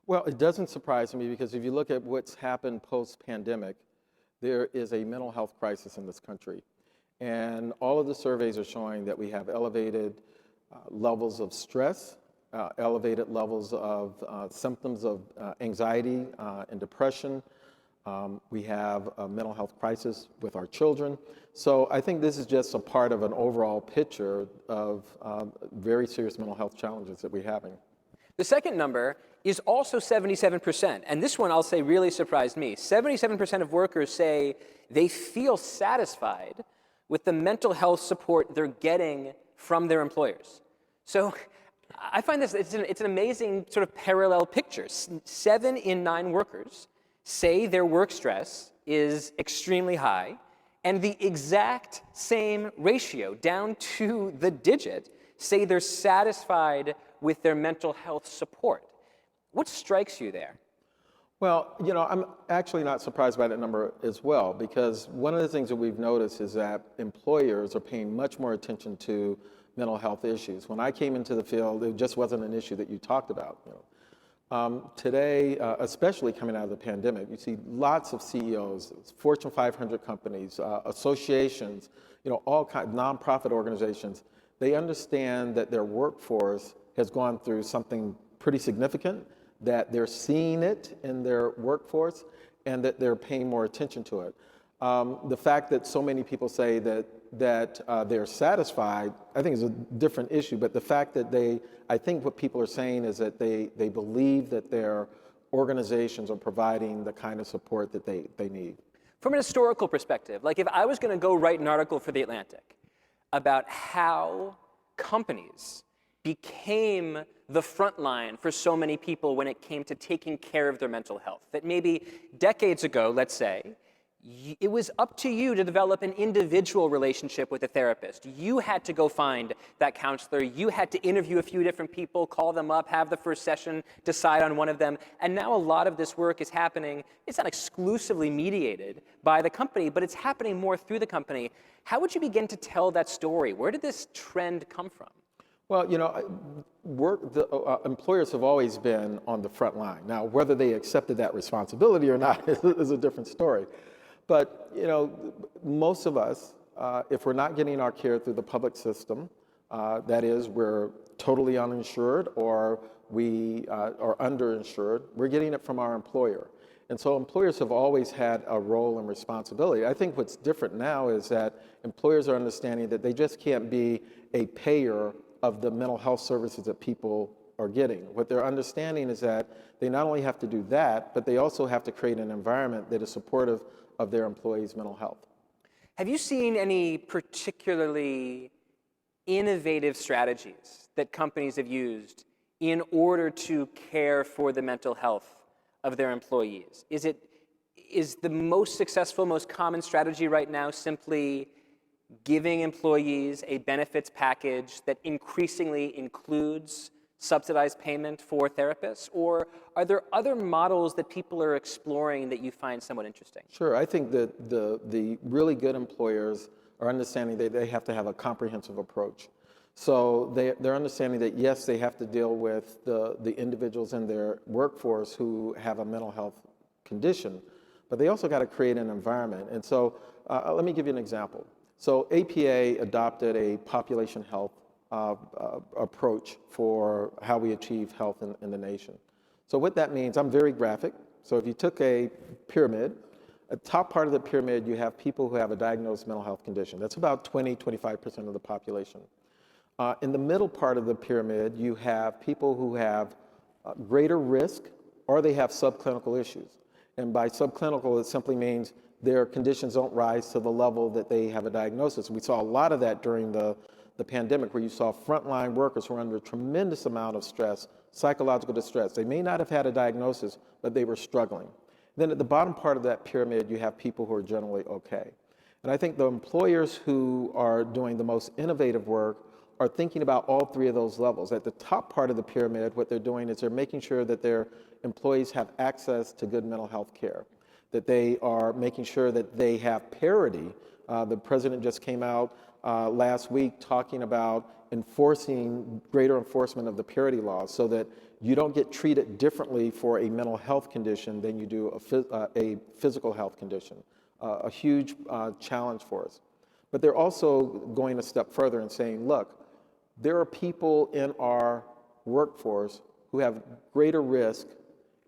Well, it doesn't surprise me because if you look at what's happened post-pandemic, there is a mental health crisis in this country. And all of the surveys are showing that we have elevated levels of stress, elevated levels of symptoms of anxiety and depression. We have a mental health crisis with our children. So I think this is just a part of an overall picture of very serious mental health challenges that we're having. The second number is also 77%. And this one, I'll say, really surprised me. 77% of workers say they feel satisfied with the mental health support they're getting from their employers. So I find this, it's an amazing sort of parallel picture. 7 in 9 workers say their work stress is extremely high, and the exact same ratio, down to the digit, say they're satisfied with their mental health support. What strikes you there? Well, I'm actually not surprised by that number as well, because one of the things that we've noticed is that employers are paying much more attention to mental health issues. When I came into the field, it just wasn't an issue that you talked about. Today, especially coming out of the pandemic, you see lots of CEOs, Fortune 500 companies, associations, all kinds of nonprofit organizations. They understand that their workforce has gone through something pretty significant, that they're seeing it in their workforce, and that they're paying more attention to it. The fact that so many people say that they're satisfied, I think is a different issue, but the fact that I think what people are saying is that they believe that their organizations are providing the kind of support that they need. From an historical perspective, like if I was going to go write an article for The Atlantic about how companies became the front line for so many people when it came to taking care of their mental health, that maybe decades ago, let's say, it was up to you to develop an individual relationship with a therapist. You had to go find that counselor. You had to interview a few different people, call them up, have the first session, decide on one of them. And now a lot of this work is happening. It's not exclusively mediated by the company, but it's happening more through the company. How would you begin to tell that story? Where did this trend come from? Well, employers have always been on the front line. Now, whether they accepted that responsibility or not is a different story. But, most of us, if we're not getting our care through the public system, that is, we're totally uninsured or we are underinsured, we're getting it from our employer. And so employers have always had a role and responsibility. I think what's different now is that employers are understanding that they just can't be a payer of the mental health services that people are getting. What they're understanding is that they not only have to do that, but they also have to create an environment that is supportive of their employees' mental health. Have you seen any particularly innovative strategies that companies have used in order to care for the mental health of their employees? Is the most successful, most common strategy right now simply giving employees a benefits package that increasingly includes subsidized payment for therapists? Or are there other models that people are exploring that you find somewhat interesting? Sure, I think that the really good employers are understanding that they have to have a comprehensive approach. So they're understanding that, yes, they have to deal with the individuals in their workforce who have a mental health condition, but they also got to create an environment. And so let me give you an example. So APA adopted a population health approach for how we achieve health in the nation. So what that means, I'm very graphic. So if you took a pyramid, at the top part of the pyramid, you have people who have a diagnosed mental health condition. That's about 25% of the population. In the middle part of the pyramid, you have people who have greater risk or they have subclinical issues. And by subclinical, it simply means their conditions don't rise to the level that they have a diagnosis. We saw a lot of that during the pandemic, where you saw frontline workers who were under a tremendous amount of stress, psychological distress. They may not have had a diagnosis, but they were struggling. Then at the bottom part of that pyramid, you have people who are generally okay. And I think the employers who are doing the most innovative work are thinking about all three of those levels. At the top part of the pyramid, what they're doing is they're making sure that their employees have access to good mental health care, that they are making sure that they have parity. The president just came out last week talking about greater enforcement of the parity laws so that you don't get treated differently for a mental health condition than you do a physical health condition. A huge challenge for us. But they're also going a step further and saying, look, there are people in our workforce who have greater risk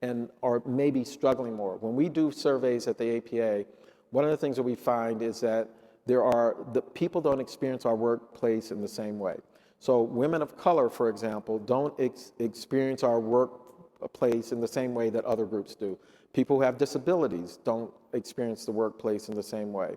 and are maybe struggling more. When we do surveys at the APA, one of the things that we find is that the people don't experience our workplace in the same way. So women of color, for example, don't experience our workplace in the same way that other groups do. People who have disabilities don't experience the workplace in the same way.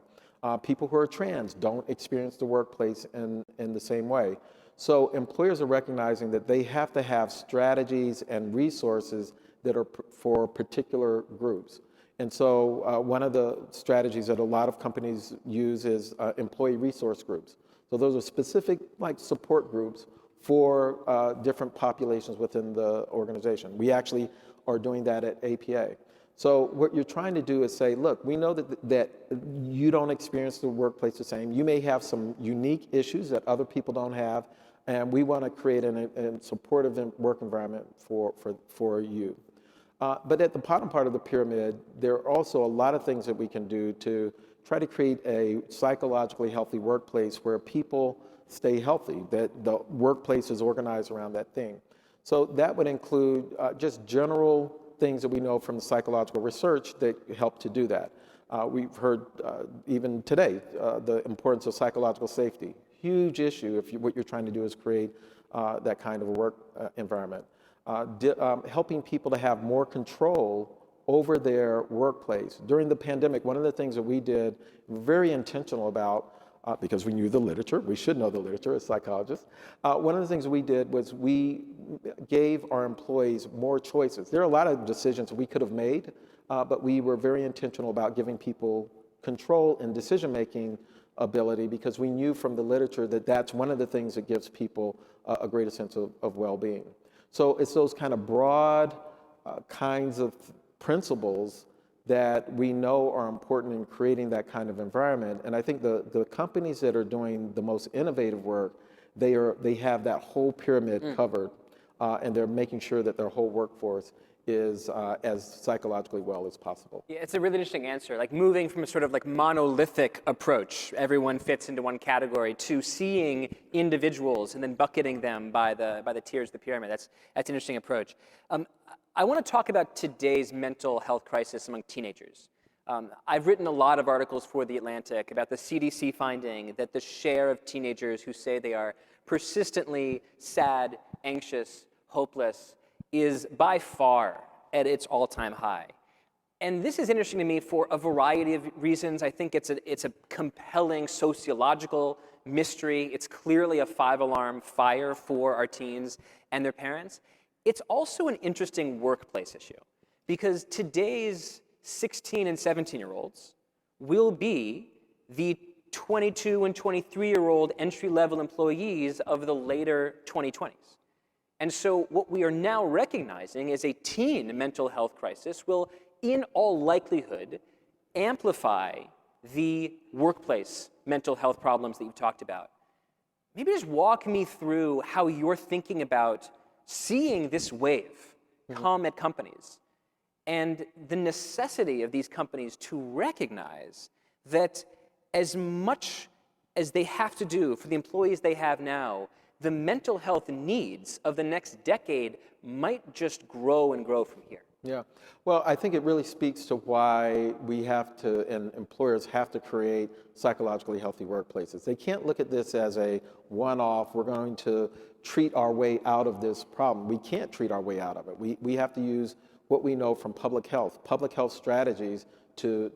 People who are trans don't experience the workplace in the same way. So employers are recognizing that they have to have strategies and resources that are for particular groups. And so one of the strategies that a lot of companies use is employee resource groups. So those are specific support groups for different populations within the organization. We actually are doing that at APA. So what you're trying to do is say, look, we know that you don't experience the workplace the same. You may have some unique issues that other people don't have, and we want to create a supportive work environment for you. But at the bottom part of the pyramid, there are also a lot of things that we can do to try to create a psychologically healthy workplace where people stay healthy, that the workplace is organized around that thing. So that would include just general things that we know from the psychological research that help to do that. We've heard even today the importance of psychological safety. Huge issue if what you're trying to do is create that kind of a work environment. Helping people to have more control over their workplace. During the pandemic, one of the things that we did, very intentional about, because we knew the literature, we should know the literature as psychologists, one of the things we did was we gave our employees more choices. There are a lot of decisions we could have made, but we were very intentional about giving people control and decision-making ability, because we knew from the literature that that's one of the things that gives people a greater sense of well-being. So it's those kind of broad kinds of principles that we know are important in creating that kind of environment. And I think the companies that are doing the most innovative work, they have that whole pyramid covered, and they're making sure that their whole workforce is as psychologically well as possible. Yeah, it's a really interesting answer, like moving from a sort of like monolithic approach, everyone fits into one category, to seeing individuals and then bucketing them by the tiers of the pyramid. That's an interesting approach. I want to talk about today's mental health crisis among teenagers. I've written a lot of articles for The Atlantic about the CDC finding that the share of teenagers who say they are persistently sad, anxious, hopeless is by far at its all-time high. And this is interesting to me for a variety of reasons. I think it's a compelling sociological mystery. It's clearly a five-alarm fire for our teens and their parents. It's also an interesting workplace issue, because today's 16 and 17-year-olds will be the 22 and 23-year-old entry-level employees of the later 2020s. And so what we are now recognizing is a teen mental health crisis will, in all likelihood, amplify the workplace mental health problems that you've talked about. Maybe just walk me through how you're thinking about seeing this wave come at companies and the necessity of these companies to recognize that as much as they have to do for the employees they have now, the mental health needs of the next decade might just grow and grow from here. Yeah, well, I think it really speaks to why we have to, and employers have to, create psychologically healthy workplaces. They can't look at this as a one-off, we're going to treat our way out of this problem. We can't treat our way out of it. We have to use what we know from public health strategies to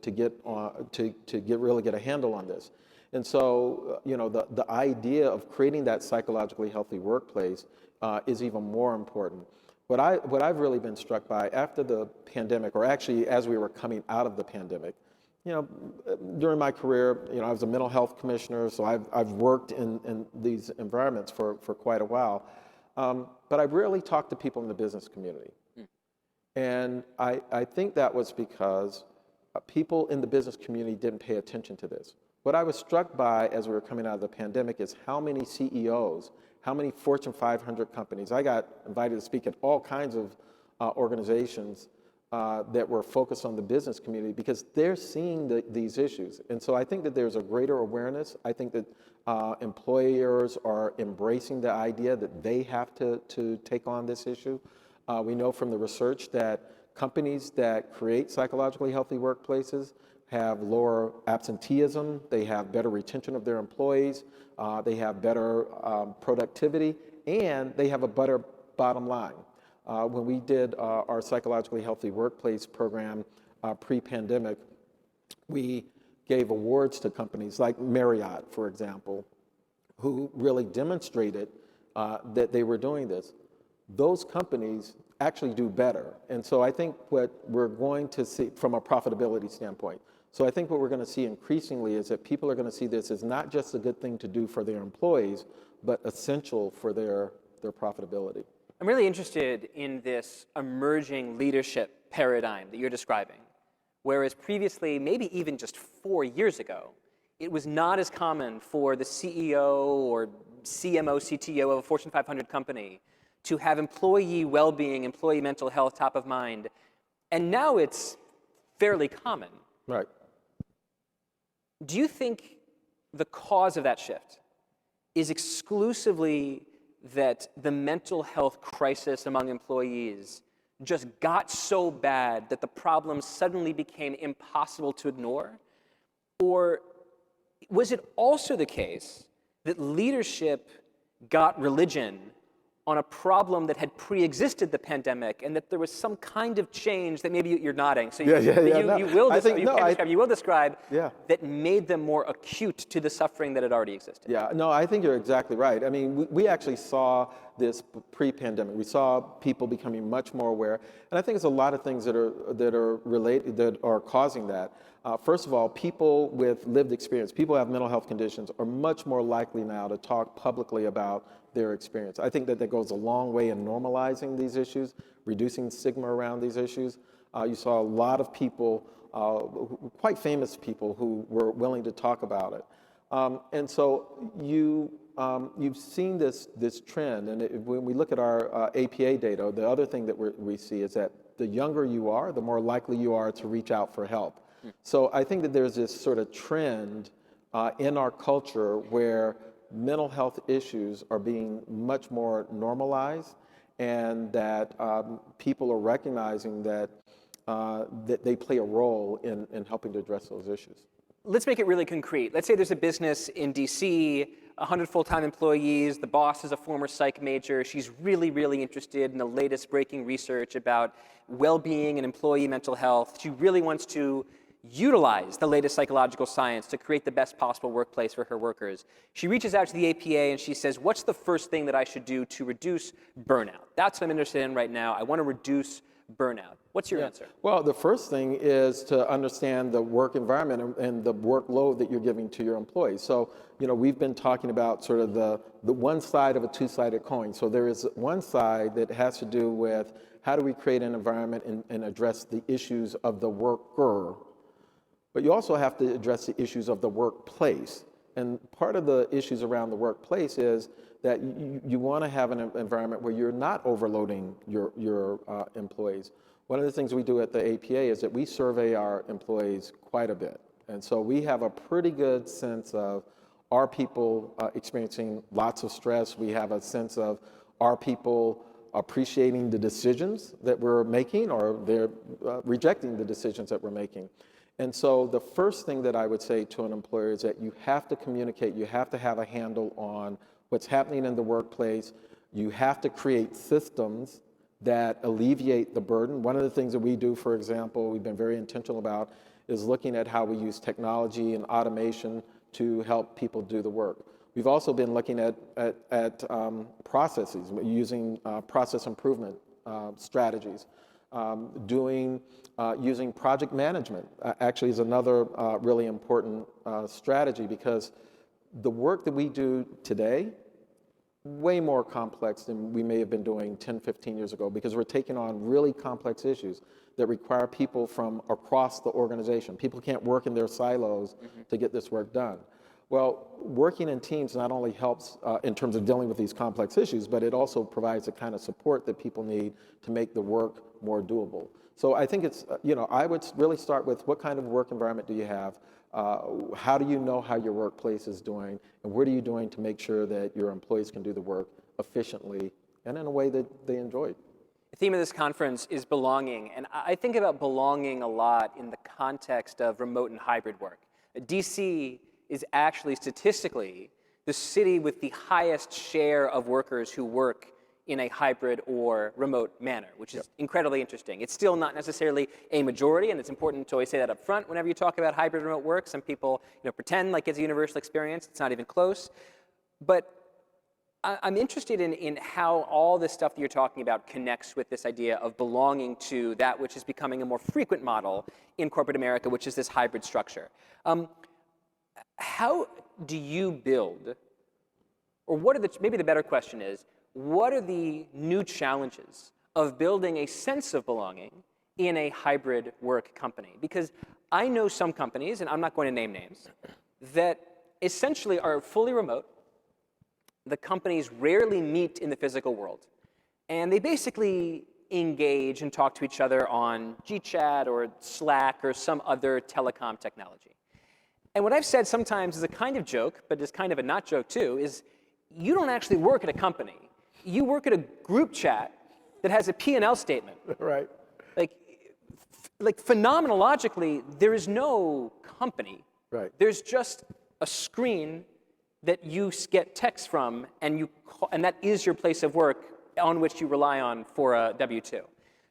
really get a handle on this. And so, the idea of creating that psychologically healthy workplace is even more important. What I've really been struck by after the pandemic, or actually as we were coming out of the pandemic, during my career, I was a mental health commissioner, so I've worked in these environments for quite a while, but I rarely talked to people in the business community. And I think that was because people in the business community didn't pay attention to this. What I was struck by as we were coming out of the pandemic is how many CEOs, how many Fortune 500 companies. I got invited to speak at all kinds of organizations that were focused on the business community, because they're seeing these issues. And so I think that there's a greater awareness. I think that employers are embracing the idea that they have to take on this issue. We know from the research that companies that create psychologically healthy workplaces have lower absenteeism, they have better retention of their employees, they have better productivity, and they have a better bottom line. When we did our psychologically healthy workplace program pre-pandemic, we gave awards to companies like Marriott, for example, who really demonstrated that they were doing this. Those companies actually do better. And so I think what we're going to see from a profitability standpoint, so I think what we're going to see increasingly is that people are going to see this as not just a good thing to do for their employees, but essential for their profitability. I'm really interested in this emerging leadership paradigm that you're describing, whereas previously, maybe even just 4 years ago, it was not as common for the CEO or CMO, CTO of a Fortune 500 company to have employee well-being, employee mental health top of mind. And now it's fairly common. Right. Do you think the cause of that shift is exclusively that the mental health crisis among employees just got so bad that the problem suddenly became impossible to ignore? Or was it also the case that leadership got religion on a problem that had pre-existed the pandemic, and that there was some kind of change that maybe you're nodding, so you will describe that made them more acute to the suffering that had already existed? Yeah, no, I think you're exactly right. I mean, we actually saw this pre-pandemic. We saw people becoming much more aware, and I think it's a lot of things that are related, that are causing that. First of all, people with lived experience, people who have mental health conditions, are much more likely now to talk publicly about their experience. I think that goes a long way in normalizing these issues, reducing stigma around these issues. You saw a lot of people, quite famous people, who were willing to talk about it. And so you've seen this trend, and when we look at our APA data, the other thing that we see is that the younger you are, the more likely you are to reach out for help. So I think that there's this sort of trend in our culture where mental health issues are being much more normalized, and that people are recognizing that they play a role in helping to address those issues. Let's make it really concrete. Let's say there's a business in DC, 100 full-time employees, the boss is a former psych major, she's really, really interested in the latest breaking research about well-being and employee mental health. She really wants to utilize the latest psychological science to create the best possible workplace for her workers. She reaches out to the APA and she says, what's the first thing that I should do to reduce burnout? That's what I'm interested in right now. I want to reduce burnout. What's your answer? Well, the first thing is to understand the work environment and the workload that you're giving to your employees. So, we've been talking about sort of the one side of a two-sided coin. So there is one side that has to do with how do we create an environment and address the issues of the worker. But you also have to address the issues of the workplace. And part of the issues around the workplace is that you want to have an environment where you're not overloading your employees. One of the things we do at the APA is that we survey our employees quite a bit. And so we have a pretty good sense of, are people experiencing lots of stress? We have a sense of, are people appreciating the decisions that we're making, or they're rejecting the decisions that we're making? And so the first thing that I would say to an employer is that you have to communicate, you have to have a handle on what's happening in the workplace. You have to create systems that alleviate the burden. One of the things that we do, for example, we've been very intentional about, is looking at how we use technology and automation to help people do the work. We've also been looking at processes, using process improvement strategies. Using project management actually is another really important strategy, because the work that we do today, way more complex than we may have been doing 10, 15 years ago, because we're taking on really complex issues that require people from across the organization. People can't work in their silos to get this work done. Well, working in teams not only helps in terms of dealing with these complex issues, but it also provides the kind of support that people need to make the work more doable. So I think it's, I would really start with, what kind of work environment do you have? How do you know how your workplace is doing? And what are you doing to make sure that your employees can do the work efficiently and in a way that they enjoy? The theme of this conference is belonging, and I think about belonging a lot in the context of remote and hybrid work. DC is actually statistically the city with the highest share of workers who work in a hybrid or remote manner, which is incredibly interesting. It's still not necessarily a majority, and it's important to always say that up front whenever you talk about hybrid remote work. Some people pretend like it's a universal experience. It's not even close. But I'm interested in how all this stuff that you're talking about connects with this idea of belonging to that which is becoming a more frequent model in corporate America, which is this hybrid structure. How do you build, or maybe the better question is, what are the new challenges of building a sense of belonging in a hybrid work company? Because I know some companies, and I'm not going to name names, that essentially are fully remote. The companies rarely meet in the physical world. And they basically engage and talk to each other on GChat or Slack or some other telecom technology. And what I've said sometimes is a kind of joke, but is kind of a not joke too, is you don't actually work at a company. You work at a group chat that has a P&L statement. Right. Like phenomenologically, there is no company. Right. There's just a screen that you get text from, and that is your place of work on which you rely on for a W-2.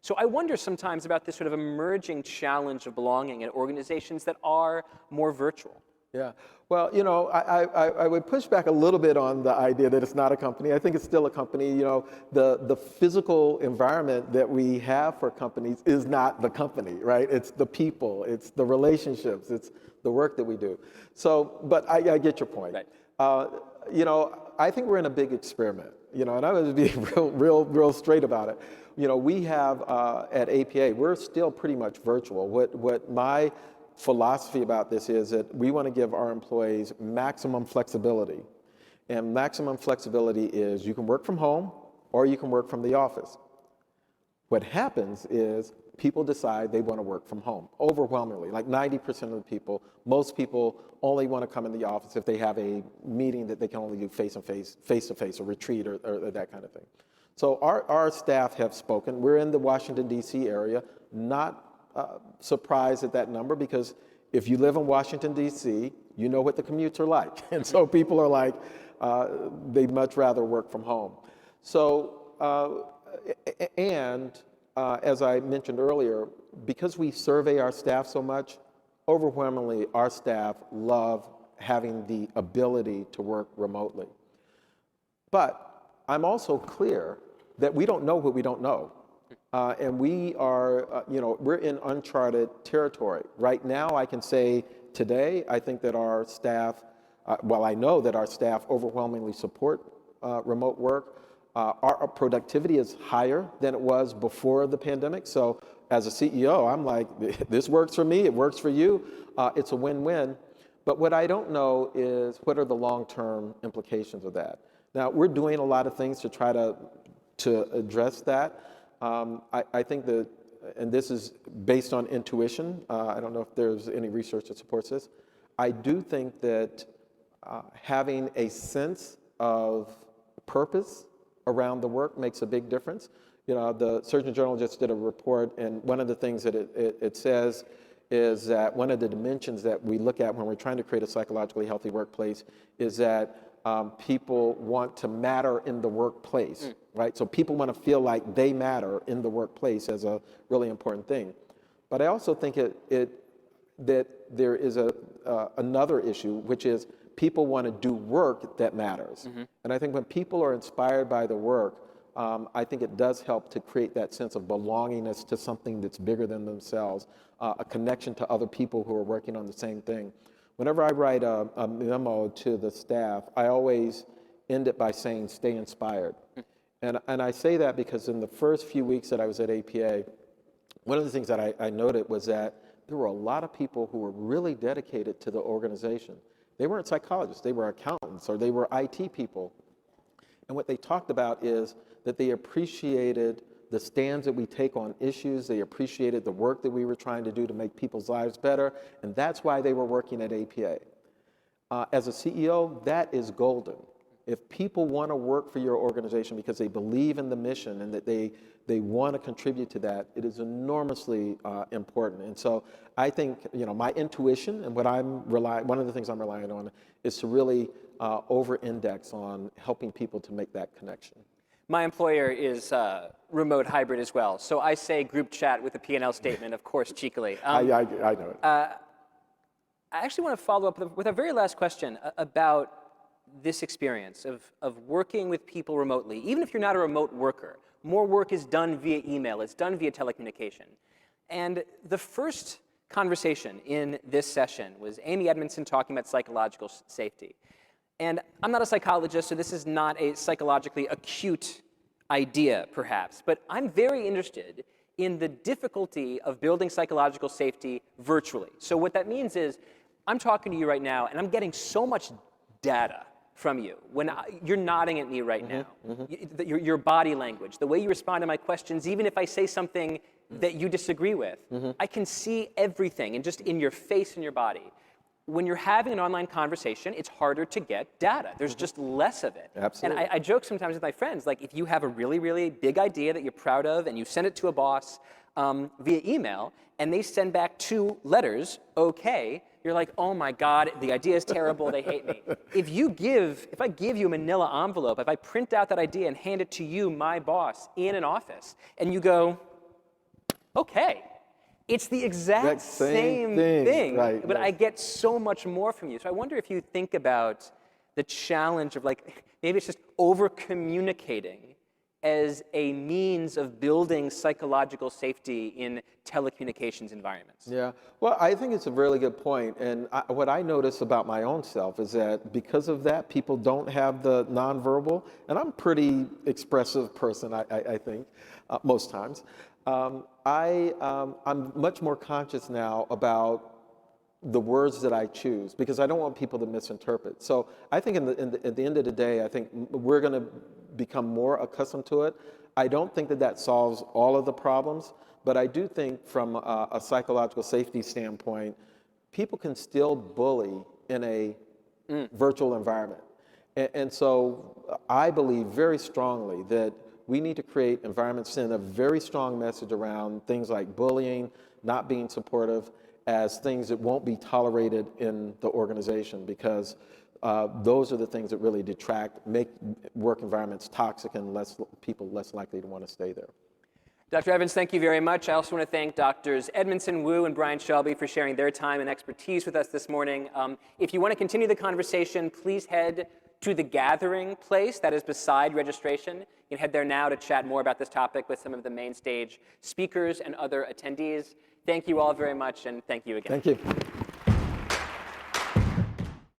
So I wonder sometimes about this sort of emerging challenge of belonging in organizations that are more virtual. Yeah. Well, I would push back a little bit on the idea that it's not a company. I think it's still a company. The physical environment that we have for companies is not the company, right? It's the people, it's the relationships, it's the work that we do. So, but I get your point. Right. I think we're in a big experiment, and I was being real straight about it. We have at APA, we're still pretty much virtual. What my philosophy about this is that we want to give our employees maximum flexibility. And maximum flexibility is you can work from home or you can work from the office. What happens is people decide they want to work from home, overwhelmingly, like 90% of the people. Most people only want to come in the office if they have a meeting that they can only do face-to-face, a retreat or that kind of thing. So our staff have spoken. We're in the Washington, D.C. area, not surprised at that number, because if you live in Washington, D.C., you know what the commutes are like. And so people are like, they'd much rather work from home. So, as I mentioned earlier, because we survey our staff so much, overwhelmingly our staff love having the ability to work remotely. But I'm also clear that we don't know what we don't know. And we are, we're in uncharted territory. Right now, I can say today, I think that our staff, I know that our staff overwhelmingly support remote work. Our productivity is higher than it was before the pandemic. So as a CEO, I'm like, this works for me, it works for you. It's a win-win. But what I don't know is what are the long-term implications of that. Now, we're doing a lot of things to try to address that. I think that, and this is based on intuition, I don't know if there's any research that supports this. I do think that having a sense of purpose around the work makes a big difference. The Surgeon General just did a report, and one of the things that it says is that one of the dimensions that we look at when we're trying to create a psychologically healthy workplace is that people want to matter in the workplace, right? So people want to feel like they matter in the workplace as a really important thing. But I also think that there is another issue, which is people want to do work that matters. And I think when people are inspired by the work, I think it does help to create that sense of belongingness to something that's bigger than themselves, a connection to other people who are working on the same thing. Whenever I write a memo to the staff, I always end it by saying, stay inspired. And I say that because in the first few weeks that I was at APA, one of the things that I noted was that there were a lot of people who were really dedicated to the organization. They weren't psychologists, they were accountants, or they were IT people. And what they talked about is that they appreciated the stands that we take on issues, they appreciated the work that we were trying to do to make people's lives better, and that's why they were working at APA. As a CEO, that is golden. If people want to work for your organization because they believe in the mission and that they want to contribute to that, it is enormously important. And so I think, my intuition and one of the things I'm relying on is to really over-index on helping people to make that connection. My employer is remote hybrid as well, so I say group chat with a P&L statement, of course, cheekily. I know it. I actually want to follow up with a very last question about this experience of working with people remotely. Even if you're not a remote worker, more work is done via email, it's done via telecommunication. And the first conversation in this session was Amy Edmondson talking about psychological safety. And I'm not a psychologist, so this is not a psychologically acute idea, perhaps, but I'm very interested in the difficulty of building psychological safety virtually. So what that means is I'm talking to you right now, and I'm getting so much data from you. When you're nodding at me right now, your body language, the way you respond to my questions, even if I say something that you disagree with, I can see everything, and just in your face and your body. When you're having an online conversation, it's harder to get data. There's just less of it. Absolutely. And I joke sometimes with my friends, like if you have a really, really big idea that you're proud of and you send it to a boss via email and they send back 2 letters, okay, you're like, oh my God, the idea is terrible, they hate me. If I give you a manila envelope, if I print out that idea and hand it to you, my boss, in an office, and you go, okay, It's the exact same thing, right, but yes. I get so much more from you. So I wonder if you think about the challenge of like, maybe it's just over-communicating as a means of building psychological safety in telecommunications environments. Yeah, well, I think it's a really good point. And what I notice about my own self is that because of that, people don't have the nonverbal, and I'm a pretty expressive person, I think, most times. I'm much more conscious now about the words that I choose because I don't want people to misinterpret. So I think at the end of the day, I think we're going to become more accustomed to it. I don't think that solves all of the problems, but I do think from a psychological safety standpoint, people can still bully in a virtual environment. And so I believe very strongly that we need to create environments, send a very strong message around things like bullying, not being supportive, as things that won't be tolerated in the organization, because those are the things that really detract, make work environments toxic and people less likely to want to stay there. Dr. Evans, thank you very much. I also want to thank Drs. Edmondson Wu and Brian Shelby for sharing their time and expertise with us this morning. If you want to continue the conversation, please head to the gathering place that is beside registration. You can head there now to chat more about this topic with some of the main stage speakers and other attendees. Thank you all very much, and thank you again. Thank you.